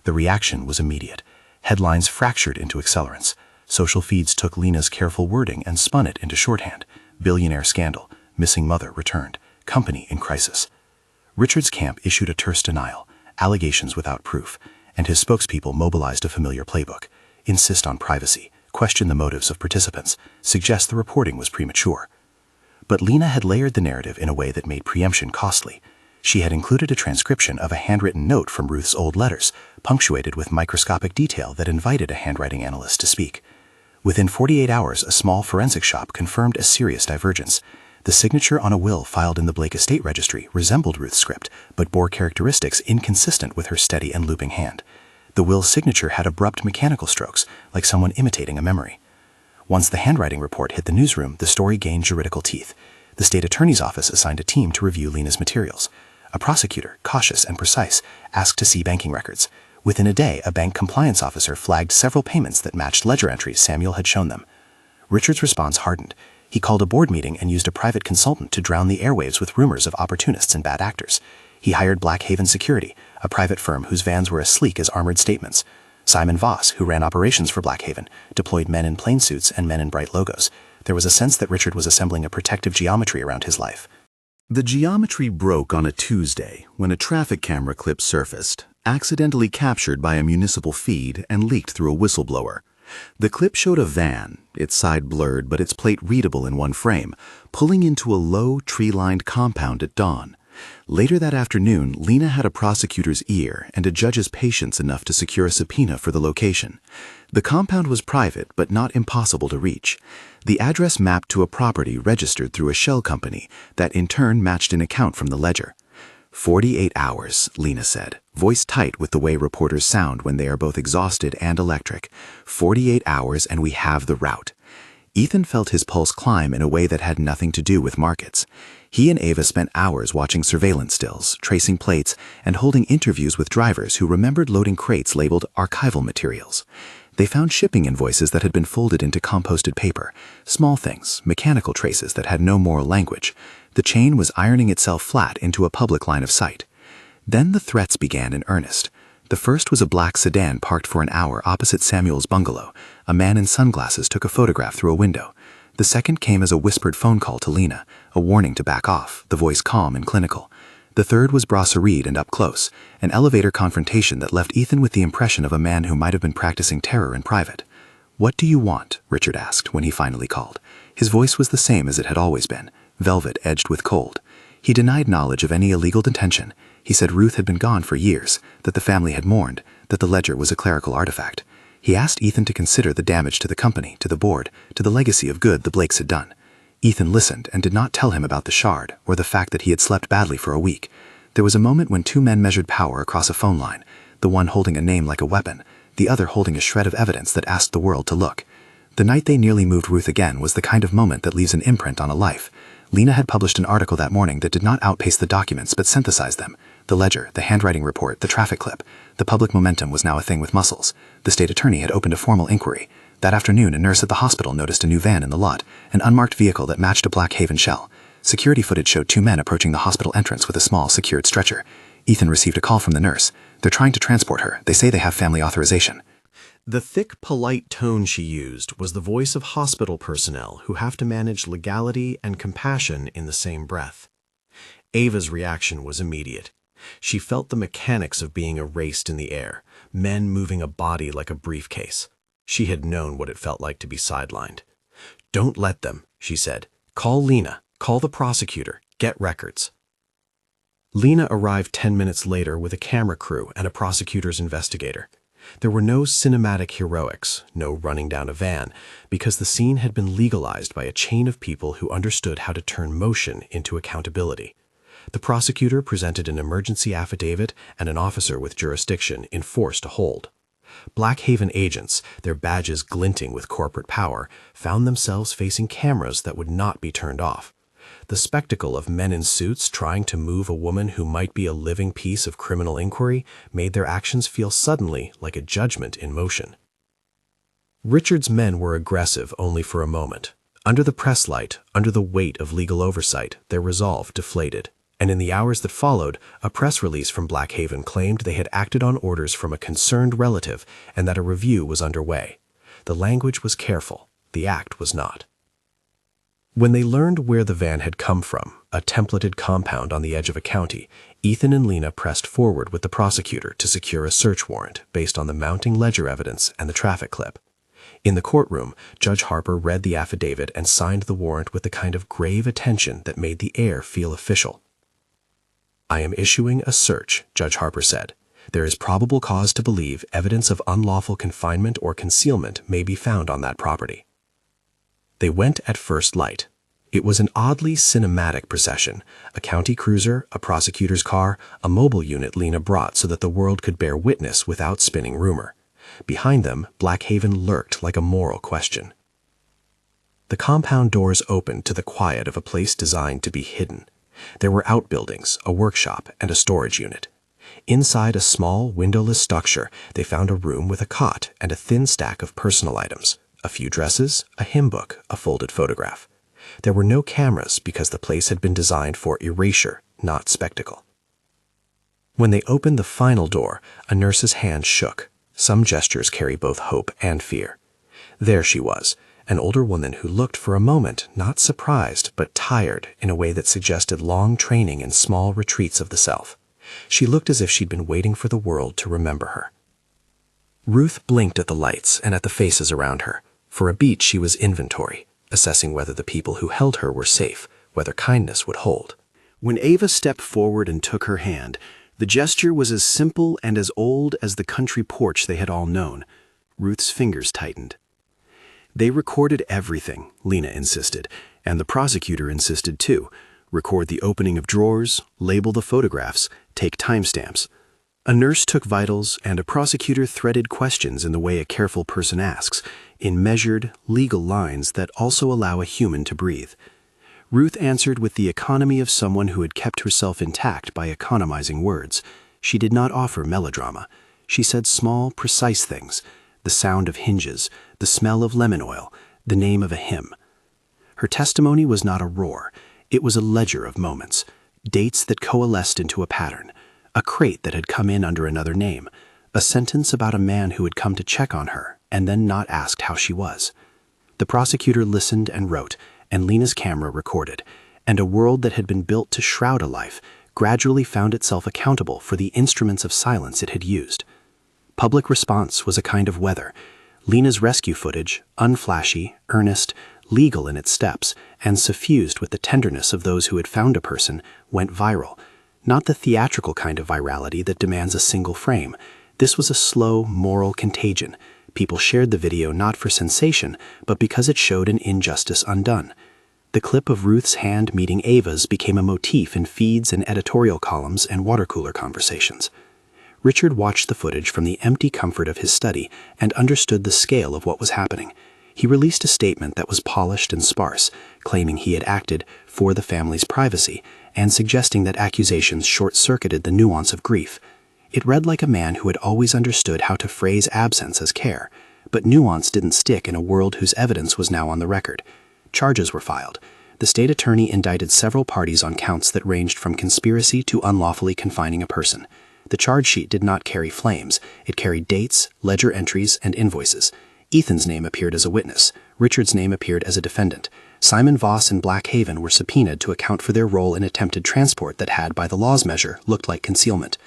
The reaction was immediate. Headlines fractured into accelerants. Social feeds took Lena's careful wording and spun it into shorthand. Billionaire scandal, missing mother returned, company in crisis. Richard's camp issued a terse denial, allegations without proof, and his spokespeople mobilized a familiar playbook. Insist on privacy, question the motives of participants, suggest the reporting was premature. But Lena had layered the narrative in a way that made preemption costly. She had included a transcription of a handwritten note from Ruth's old letters, punctuated with microscopic detail that invited a handwriting analyst to speak. Within 48 hours, a small forensic shop confirmed a serious divergence. The signature on a will filed in the Blake estate registry resembled Ruth's script, but bore characteristics inconsistent with her steady and looping hand. The will's signature had abrupt mechanical strokes, like someone imitating a memory. Once the handwriting report hit the newsroom, the story gained juridical teeth. The state attorney's office assigned a team to review Lena's materials. A prosecutor, cautious and precise, asked to see banking records. Within a day, a bank compliance officer flagged several payments that matched ledger entries Samuel had shown them. Richard's response hardened. He called a board meeting and used a private consultant to drown the airwaves with rumors of opportunists and bad actors. He hired Black Haven Security, a private firm whose vans were as sleek as armored statements. Simon Voss, who ran operations for Black Haven, deployed men in plain suits and men in bright logos. There was a sense that Richard was assembling a protective geometry around his life. The geometry broke on a Tuesday when a traffic camera clip surfaced, accidentally captured by a municipal feed and leaked through a whistleblower. The clip showed a van, its side blurred but its plate readable in one frame, pulling into a low, tree-lined compound at dawn. Later that afternoon, Lena had a prosecutor's ear and a judge's patience enough to secure a subpoena for the location. The compound was private but not impossible to reach. The address mapped to a property registered through a shell company that in turn matched an account from the ledger. 48 hours, Lena said, voice tight with the way reporters sound when they are both exhausted and electric. 48 hours and we have the route. Ethan felt his pulse climb in a way that had nothing to do with markets. He and Ava spent hours watching surveillance stills, tracing plates, and holding interviews with drivers who remembered loading crates labeled archival materials. They found shipping invoices that had been folded into composted paper, small things, mechanical traces that had no moral language. The chain was ironing itself flat into a public line of sight. Then the threats began in earnest. The first was a black sedan parked for an hour opposite Samuel's bungalow. A man in sunglasses took a photograph through a window. The second came as a whispered phone call to Lena, a warning to back off, the voice calm and clinical. The third was brasserie and up close, an elevator confrontation that left Ethan with the impression of a man who might have been practicing terror in private. "What do you want?" Richard asked when he finally called. His voice was the same as it had always been, velvet edged with cold. He denied knowledge of any illegal detention. He said Ruth had been gone for years, that the family had mourned, that the ledger was a clerical artifact. He asked Ethan to consider the damage to the company, to the board, to the legacy of good the Blakes had done. Ethan listened and did not tell him about the shard or the fact that he had slept badly for a week. There was a moment when two men measured power across a phone line, the one holding a name like a weapon, the other holding a shred of evidence that asked the world to look. The night they nearly moved Ruth again was the kind of moment that leaves an imprint on a life. Lena had published an article that morning that did not outpace the documents but synthesized them. The ledger, the handwriting report, the traffic clip. The public momentum was now a thing with muscles. The state attorney had opened a formal inquiry. That afternoon, a nurse at the hospital noticed a new van in the lot, an unmarked vehicle that matched a Black Haven shell. Security footage showed two men approaching the hospital entrance with a small, secured stretcher. Ethan received a call from the nurse. "They're trying to transport her. They say they have family authorization." The thick, polite tone she used was the voice of hospital personnel who have to manage legality and compassion in the same breath. Ava's reaction was immediate. She felt the mechanics of being erased in the air, men moving a body like a briefcase. She had known what it felt like to be sidelined. "Don't let them," she said. "Call Lena. Call the prosecutor. Get records." Lena arrived 10 minutes later with a camera crew and a prosecutor's investigator. There were no cinematic heroics, no running down a van, because the scene had been legalized by a chain of people who understood how to turn motion into accountability. The prosecutor presented an emergency affidavit and an officer with jurisdiction enforced a hold. Blackhaven agents, their badges glinting with corporate power, found themselves facing cameras that would not be turned off. The spectacle of men in suits trying to move a woman who might be a living piece of criminal inquiry made their actions feel suddenly like a judgment in motion. Richard's men were aggressive only for a moment. Under the press light, under the weight of legal oversight, their resolve deflated. And in the hours that followed, a press release from Blackhaven claimed they had acted on orders from a concerned relative and that a review was underway. The language was careful, the act was not. When they learned where the van had come from, a templated compound on the edge of a county, Ethan and Lena pressed forward with the prosecutor to secure a search warrant based on the mounting ledger evidence and the traffic clip. In the courtroom, Judge Harper read the affidavit and signed the warrant with the kind of grave attention that made the air feel official. "I am issuing a search," Judge Harper said. "There is probable cause to believe evidence of unlawful confinement or concealment may be found on that property." They went at first light. It was an oddly cinematic procession, a county cruiser, a prosecutor's car, a mobile unit Lena brought so that the world could bear witness without spinning rumor. Behind them, Blackhaven lurked like a moral question. The compound doors opened to the quiet of a place designed to be hidden. There were outbuildings, a workshop, and a storage unit. Inside a small, windowless structure, they found a room with a cot and a thin stack of personal items, a few dresses, a hymn book, a folded photograph. There were no cameras because the place had been designed for erasure, not spectacle. When they opened the final door, a nurse's hand shook. Some gestures carry both hope and fear. There she was, an older woman who looked for a moment not surprised but tired in a way that suggested long training in small retreats of the self. She looked as if she'd been waiting for the world to remember her. Ruth blinked at the lights and at the faces around her. For a beat she was inventory, assessing whether the people who held her were safe, whether kindness would hold. When Ava stepped forward and took her hand, the gesture was as simple and as old as the country porch they had all known. Ruth's fingers tightened. "They recorded everything," Lena insisted, and the prosecutor insisted too. Record the opening of drawers, label the photographs, take timestamps. A nurse took vitals, and a prosecutor threaded questions in the way a careful person asks, in measured, legal lines that also allow a human to breathe. Ruth answered with the economy of someone who had kept herself intact by economizing words. She did not offer melodrama. She said small, precise things: the sound of hinges, the smell of lemon oil, the name of a hymn. Her testimony was not a roar. It was a ledger of moments, dates that coalesced into a pattern, a crate that had come in under another name, a sentence about a man who had come to check on her and then not asked how she was. The prosecutor listened and wrote, and Lena's camera recorded, and a world that had been built to shroud a life gradually found itself accountable for the instruments of silence it had used. Public response was a kind of weather. Lena's rescue footage, unflashy, earnest, legal in its steps, and suffused with the tenderness of those who had found a person, went viral. Not the theatrical kind of virality that demands a single frame. This was a slow, moral contagion. People shared the video not for sensation, but because it showed an injustice undone. The clip of Ruth's hand meeting Ava's became a motif in feeds and editorial columns and water cooler conversations. Richard watched the footage from the empty comfort of his study and understood the scale of what was happening. He released a statement that was polished and sparse, claiming he had acted for the family's privacy and suggesting that accusations short-circuited the nuance of grief. It read like a man who had always understood how to phrase absence as care, but nuance didn't stick in a world whose evidence was now on the record. Charges were filed. The state attorney indicted several parties on counts that ranged from conspiracy to unlawfully confining a person. The charge sheet did not carry flames. It carried dates, ledger entries, and invoices. Ethan's name appeared as a witness. Richard's name appeared as a defendant. Simon Voss and Blackhaven were subpoenaed to account for their role in attempted transport that had, by the law's measure, looked like concealment.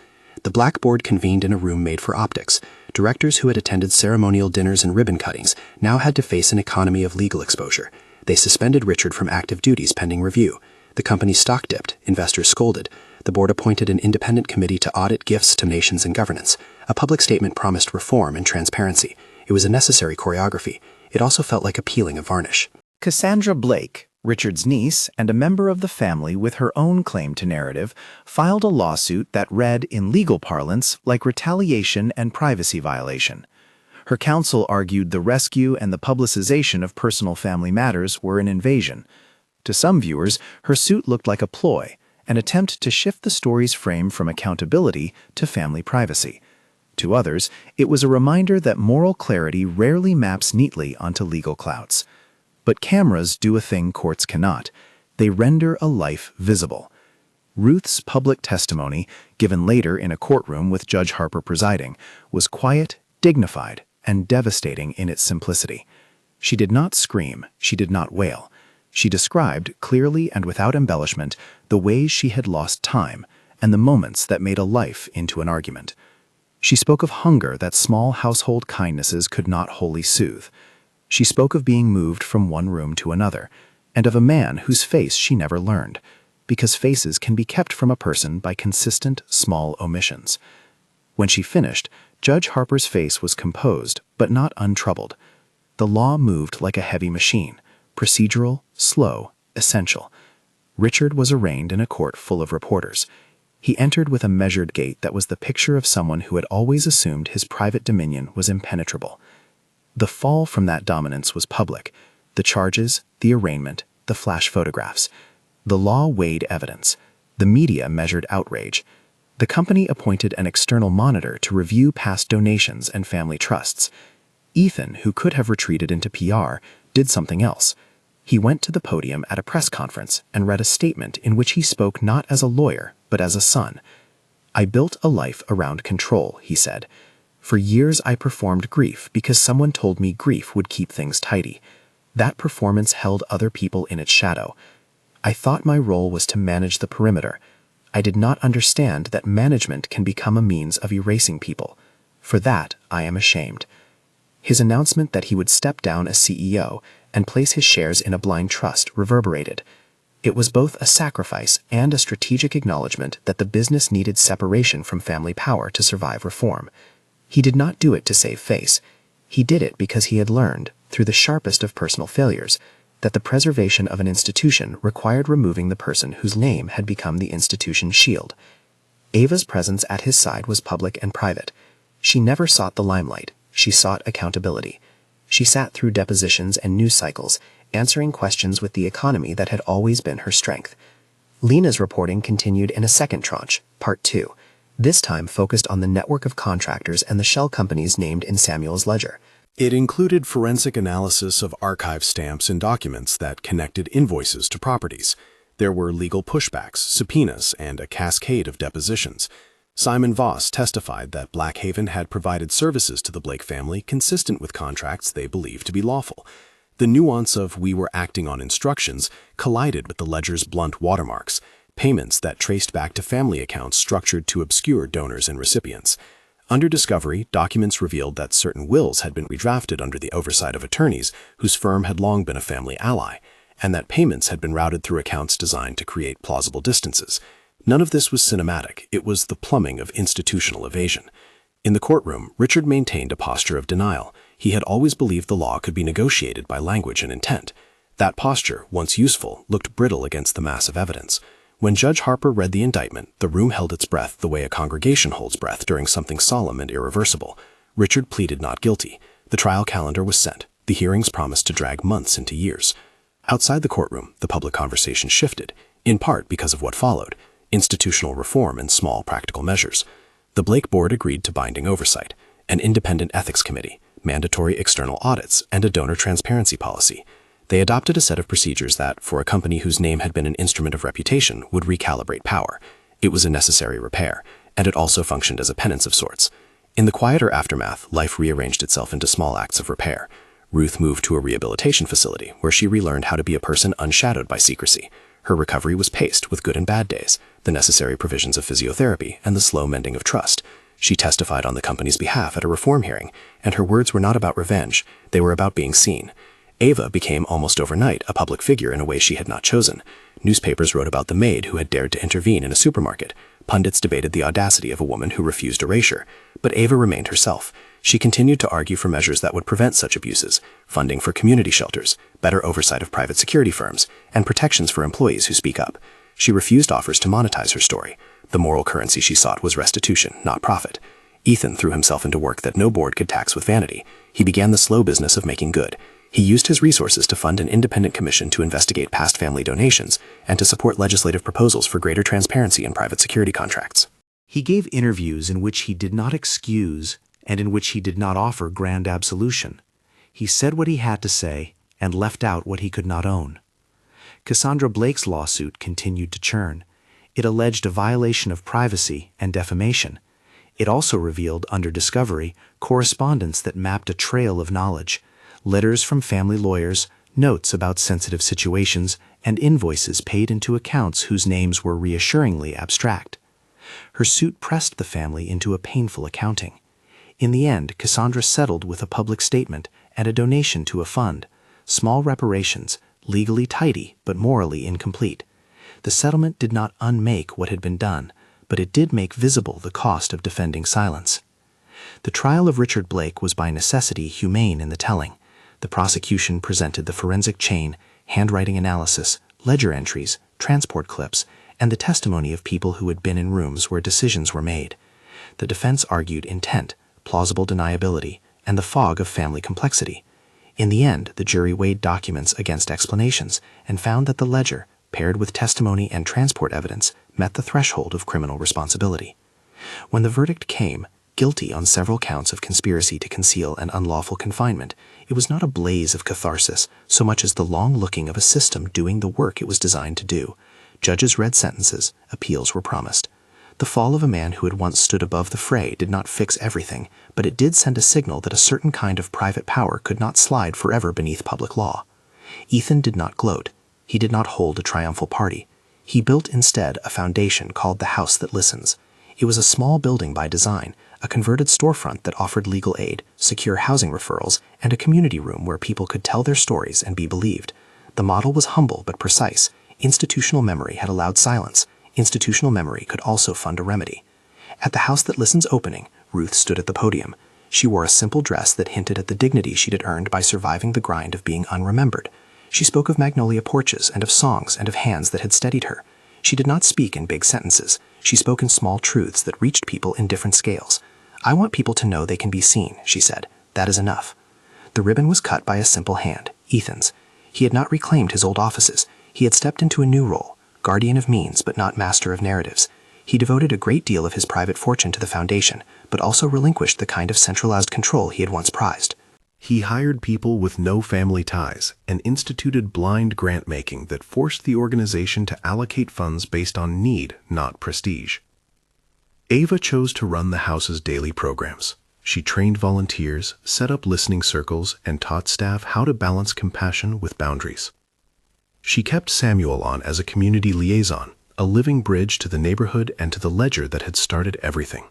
The Black Board convened in a room made for optics. Directors who had attended ceremonial dinners and ribbon cuttings now had to face an economy of legal exposure. They suspended Richard from active duties pending review. The company's stock dipped. Investors scolded. The board appointed an independent committee to audit gifts to nations and governance. A public statement promised reform and transparency. It was a necessary choreography. It also felt like a peeling of varnish. Cassandra Blake, Richard's niece and a member of the family with her own claim to narrative filed a lawsuit that read, in legal parlance, like retaliation and privacy violation. Her counsel argued the rescue and the publicization of personal family matters were an invasion. To some viewers, her suit looked like a ploy, an attempt to shift the story's frame from accountability to family privacy. To others, it was a reminder that moral clarity rarely maps neatly onto legal clouts. But cameras do a thing courts cannot. They render a life visible. Ruth's public testimony, given later in a courtroom with Judge Harper presiding, was quiet, dignified, and devastating in its simplicity. She did not scream, she did not wail. She described, clearly and without embellishment, the ways she had lost time and the moments that made a life into an argument. She spoke of hunger that small household kindnesses could not wholly soothe. She spoke of being moved from one room to another, and of a man whose face she never learned, because faces can be kept from a person by consistent, small omissions. When she finished, Judge Harper's face was composed, but not untroubled. The law moved like a heavy machine, procedural, slow, essential. Richard was arraigned in a court full of reporters. He entered with a measured gait that was the picture of someone who had always assumed his private dominion was impenetrable. The fall from that dominance was public. The charges, the arraignment, the flash photographs. The law weighed evidence. The media measured outrage. The company appointed an external monitor to review past donations and family trusts. Ethan, who could have retreated into PR, did something else. He went to the podium at a press conference and read a statement in which he spoke not as a lawyer, but as a son. "I built a life around control," he said. "For years I performed grief because someone told me grief would keep things tidy. That performance held other people in its shadow. I thought my role was to manage the perimeter. I did not understand that management can become a means of erasing people. For that, I am ashamed." His announcement that he would step down as CEO and place his shares in a blind trust reverberated. It was both a sacrifice and a strategic acknowledgement that the business needed separation from family power to survive reform. He did not do it to save face. He did it because he had learned, through the sharpest of personal failures, that the preservation of an institution required removing the person whose name had become the institution's shield. Ava's presence at his side was public and private. She never sought the limelight. She sought accountability. She sat through depositions and news cycles, answering questions with the economy that had always been her strength. Lena's reporting continued in a second tranche, Part 2, this time focused on the network of contractors and the shell companies named in Samuel's ledger. It included forensic analysis of archive stamps and documents that connected invoices to properties. There were legal pushbacks, subpoenas, and a cascade of depositions. Simon Voss testified that Blackhaven had provided services to the Blake family consistent with contracts they believed to be lawful. The nuance of "we were acting on instructions" collided with the ledger's blunt watermarks, payments that traced back to family accounts structured to obscure donors and recipients. Under discovery, documents revealed that certain wills had been redrafted under the oversight of attorneys whose firm had long been a family ally, and that payments had been routed through accounts designed to create plausible distances. None of this was cinematic, it was the plumbing of institutional evasion. In the courtroom, Richard maintained a posture of denial. He had always believed the law could be negotiated by language and intent. That posture, once useful, looked brittle against the mass of evidence. When Judge Harper read the indictment, the room held its breath the way a congregation holds breath during something solemn and irreversible. Richard pleaded not guilty. The trial calendar was set. The hearings promised to drag months into years. Outside the courtroom, the public conversation shifted, in part because of what followed: institutional reform and small practical measures. The Blake board agreed to binding oversight, an independent ethics committee, mandatory external audits, and a donor transparency policy. They adopted a set of procedures that, for a company whose name had been an instrument of reputation, would recalibrate power. It was a necessary repair, and it also functioned as a penance of sorts. In the quieter aftermath, life rearranged itself into small acts of repair. Ruth moved to a rehabilitation facility where she relearned how to be a person unshadowed by secrecy. Her recovery was paced with good and bad days, the necessary provisions of physiotherapy, and the slow mending of trust. She testified on the company's behalf at a reform hearing, and her words were not about revenge, they were about being seen. Ava became almost overnight a public figure in a way she had not chosen. Newspapers wrote about the maid who had dared to intervene in a supermarket. Pundits debated the audacity of a woman who refused erasure. But Ava remained herself. She continued to argue for measures that would prevent such abuses, funding for community shelters, better oversight of private security firms, and protections for employees who speak up. She refused offers to monetize her story. The moral currency she sought was restitution, not profit. Ethan threw himself into work that no board could tax with vanity. He began the slow business of making good. He used his resources to fund an independent commission to investigate past family donations and to support legislative proposals for greater transparency in private security contracts. He gave interviews in which he did not excuse and in which he did not offer grand absolution. He said what he had to say and left out what he could not own. Cassandra Blake's lawsuit continued to churn. It alleged a violation of privacy and defamation. It also revealed, under discovery, correspondence that mapped a trail of knowledge, letters from family lawyers, notes about sensitive situations, and invoices paid into accounts whose names were reassuringly abstract. Her suit pressed the family into a painful accounting. In the end, Cassandra settled with a public statement and a donation to a fund, small reparations, legally tidy but morally incomplete. The settlement did not unmake what had been done, but it did make visible the cost of defending silence. The trial of Richard Blake was by necessity humane in the telling. The prosecution presented the forensic chain, handwriting analysis, ledger entries, transport clips, and the testimony of people who had been in rooms where decisions were made. The defense argued intent, plausible deniability, and the fog of family complexity. In the end, the jury weighed documents against explanations and found that the ledger, paired with testimony and transport evidence, met the threshold of criminal responsibility. When the verdict came, guilty on several counts of conspiracy to conceal and unlawful confinement, it was not a blaze of catharsis so much as the long looking of a system doing the work it was designed to do. Judges read sentences, appeals were promised. The fall of a man who had once stood above the fray did not fix everything, but it did send a signal that a certain kind of private power could not slide forever beneath public law. Ethan did not gloat. He did not hold a triumphal party. He built instead a foundation called the House That Listens. It was a small building by design, a converted storefront that offered legal aid, secure housing referrals, and a community room where people could tell their stories and be believed. The model was humble but precise. Institutional memory had allowed silence. Institutional memory could also fund a remedy. At the House That Listens opening, Ruth stood at the podium. She wore a simple dress that hinted at the dignity she'd had earned by surviving the grind of being unremembered. She spoke of magnolia porches and of songs and of hands that had steadied her. She did not speak in big sentences. She spoke in small truths that reached people in different scales. "I want people to know they can be seen," she said. "That is enough." The ribbon was cut by a simple hand, Ethan's. He had not reclaimed his old offices. He had stepped into a new role, guardian of means but not master of narratives. He devoted a great deal of his private fortune to the foundation, but also relinquished the kind of centralized control he had once prized. He hired people with no family ties and instituted blind grant-making that forced the organization to allocate funds based on need, not prestige. Ava chose to run the house's daily programs. She trained volunteers, set up listening circles, and taught staff how to balance compassion with boundaries. She kept Samuel on as a community liaison, a living bridge to the neighborhood and to the ledger that had started everything.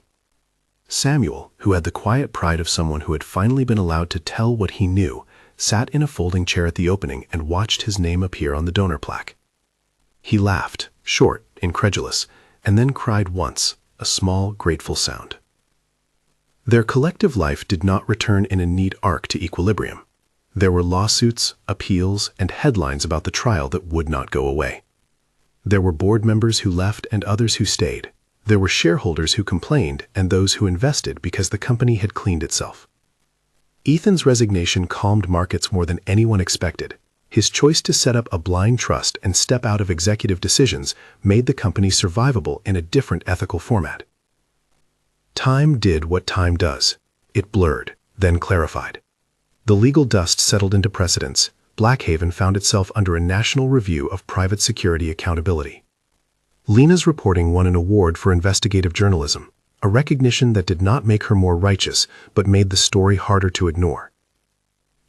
Samuel, who had the quiet pride of someone who had finally been allowed to tell what he knew, sat in a folding chair at the opening and watched his name appear on the donor plaque. He laughed, short, incredulous, and then cried once, a small, grateful sound. Their collective life did not return in a neat arc to equilibrium. There were lawsuits, appeals, and headlines about the trial that would not go away. There were board members who left and others who stayed. There were shareholders who complained and those who invested because the company had cleaned itself. Ethan's resignation calmed markets more than anyone expected. His choice to set up a blind trust and step out of executive decisions made the company survivable in a different ethical format. Time did what time does. It blurred, then clarified. The legal dust settled into precedents. Blackhaven found itself under a national review of private security accountability. Lena's reporting won an award for investigative journalism, a recognition that did not make her more righteous, but made the story harder to ignore.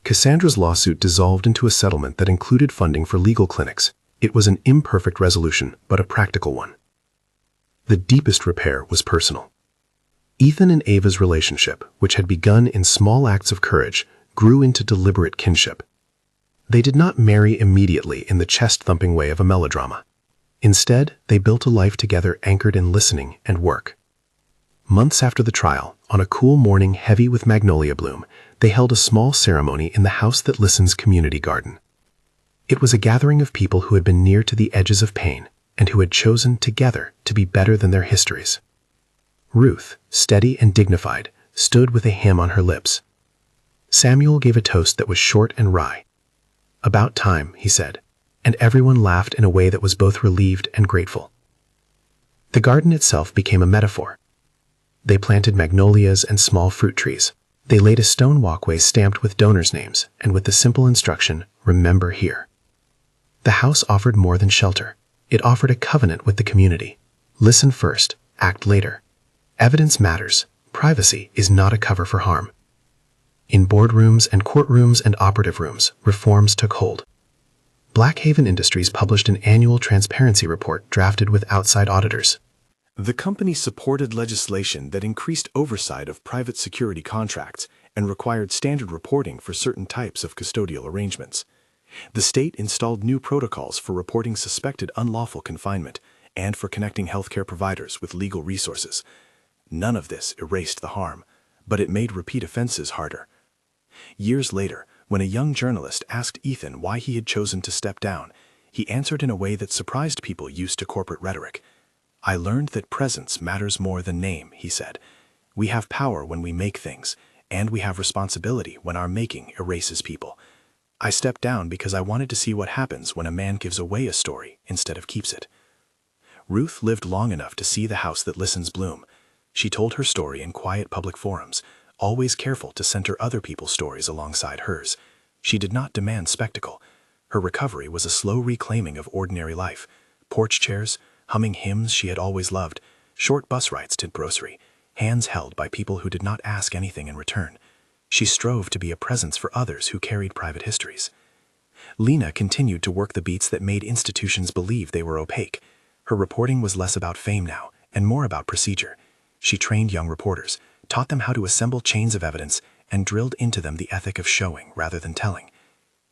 Cassandra's lawsuit dissolved into a settlement that included funding for legal clinics. It was an imperfect resolution, but a practical one. The deepest repair was personal. Ethan and Ava's relationship, which had begun in small acts of courage, grew into deliberate kinship. They did not marry immediately in the chest-thumping way of a melodrama. Instead, they built a life together anchored in listening and work. Months after the trial, on a cool morning heavy with magnolia bloom, they held a small ceremony in the House That Listens community garden. It was a gathering of people who had been near to the edges of pain and who had chosen together to be better than their histories. Ruth, steady and dignified, stood with a hymn on her lips. Samuel gave a toast that was short and wry. "About time," he said, and everyone laughed in a way that was both relieved and grateful. The garden itself became a metaphor. They planted magnolias and small fruit trees. They laid a stone walkway stamped with donors' names and with the simple instruction, "Remember here." The house offered more than shelter. It offered a covenant with the community. Listen first, act later. Evidence matters. Privacy is not a cover for harm. In boardrooms and courtrooms and operative rooms, reforms took hold. Blackhaven Industries published an annual transparency report drafted with outside auditors. The company supported legislation that increased oversight of private security contracts and required standard reporting for certain types of custodial arrangements. The state installed new protocols for reporting suspected unlawful confinement and for connecting healthcare providers with legal resources. None of this erased the harm, but it made repeat offenses harder. Years later, when a young journalist asked Ethan why he had chosen to step down, he answered in a way that surprised people used to corporate rhetoric. "I learned that presence matters more than name," he said. "We have power when we make things, and we have responsibility when our making erases people. I stepped down because I wanted to see what happens when a man gives away a story instead of keeps it." Ruth lived long enough to see the House That Listens bloom. She told her story in quiet public forums, always careful to center other people's stories alongside hers. She did not demand spectacle. Her recovery was a slow reclaiming of ordinary life. Porch chairs, humming hymns she had always loved, short bus rides to grocery, hands held by people who did not ask anything in return. She strove to be a presence for others who carried private histories. Lena continued to work the beats that made institutions believe they were opaque. Her reporting was less about fame now and more about procedure. She trained young reporters, taught them how to assemble chains of evidence, and drilled into them the ethic of showing rather than telling.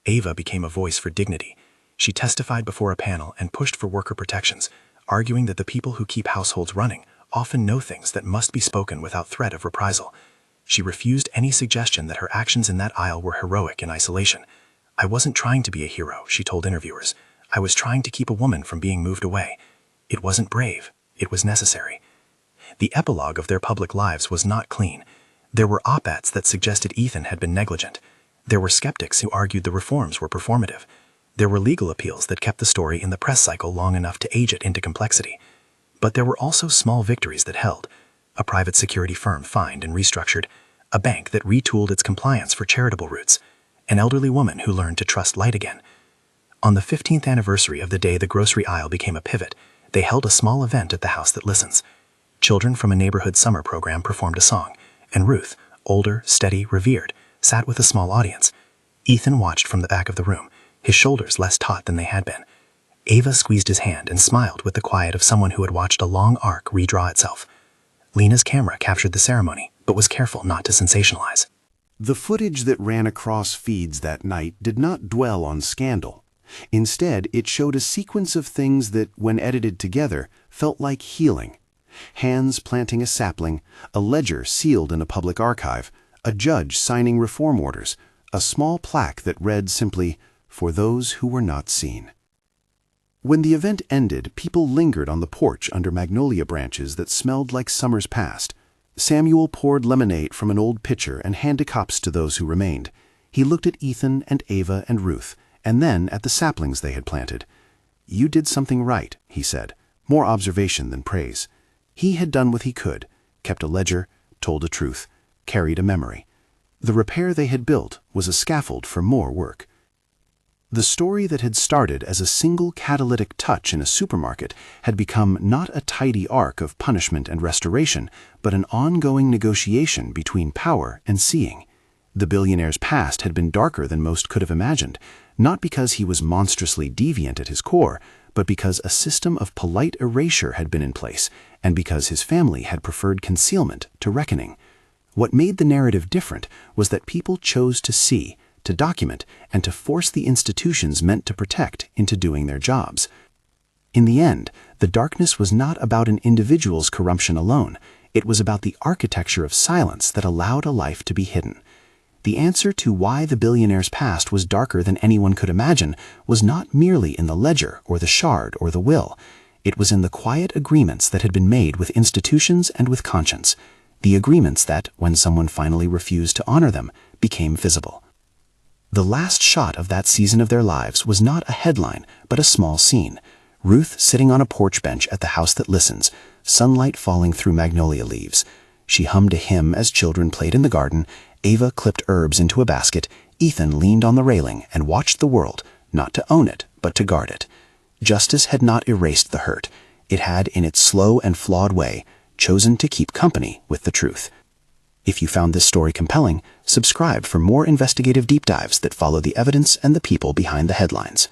Ava became a voice for dignity. She testified before a panel and pushed for worker protections, arguing that the people who keep households running often know things that must be spoken without threat of reprisal. She refused any suggestion that her actions in that aisle were heroic in isolation. "I wasn't trying to be a hero," she told interviewers. "I was trying to keep a woman from being moved away. It wasn't brave. It was necessary." The epilogue of their public lives was not clean. There were op-eds that suggested Ethan had been negligent. There were skeptics who argued the reforms were performative. There were legal appeals that kept the story in the press cycle long enough to age it into complexity. But there were also small victories that held. A private security firm fined and restructured, a bank that retooled its compliance for charitable routes, an elderly woman who learned to trust light again. On the 15th anniversary of the day the grocery aisle became a pivot, they held a small event at the House That Listens. Children from a neighborhood summer program performed a song, and Ruth, older, steady, revered, sat with a small audience. Ethan watched from the back of the room, his shoulders less taut than they had been. Ava squeezed his hand and smiled with the quiet of someone who had watched a long arc redraw itself. Lena's camera captured the ceremony, but was careful not to sensationalize. The footage that ran across feeds that night did not dwell on scandal. Instead, it showed a sequence of things that, when edited together, felt like healing. Hands planting a sapling, a ledger sealed in a public archive, a judge signing reform orders, a small plaque that read simply, "For those who were not seen." When the event ended, people lingered on the porch under magnolia branches that smelled like summers past. Samuel poured lemonade from an old pitcher and handed cups to those who remained. He looked at Ethan and Ava and Ruth, and then at the saplings they had planted. "You did something right," he said, more observation than praise. He had done what he could, kept a ledger, told a truth, carried a memory. The repair they had built was a scaffold for more work. The story that had started as a single catalytic touch in a supermarket had become not a tidy arc of punishment and restoration, but an ongoing negotiation between power and seeing. The billionaire's past had been darker than most could have imagined, not because he was monstrously deviant at his core, but because a system of polite erasure had been in place, and because his family had preferred concealment to reckoning. What made the narrative different was that people chose to see, to document, and to force the institutions meant to protect into doing their jobs. In the end, the darkness was not about an individual's corruption alone. It was about the architecture of silence that allowed a life to be hidden. The answer to why the billionaire's past was darker than anyone could imagine was not merely in the ledger or the shard or the will. It was in the quiet agreements that had been made with institutions and with conscience, the agreements that, when someone finally refused to honor them, became visible. The last shot of that season of their lives was not a headline, but a small scene. Ruth sitting on a porch bench at the house that listens, sunlight falling through magnolia leaves. She hummed a hymn as children played in the garden. Ava clipped herbs into a basket. Ethan leaned on the railing and watched the world, not to own it, but to guard it. Justice had not erased the hurt. It had, in its slow and flawed way, chosen to keep company with the truth. If you found this story compelling, subscribe for more investigative deep dives that follow the evidence and the people behind the headlines.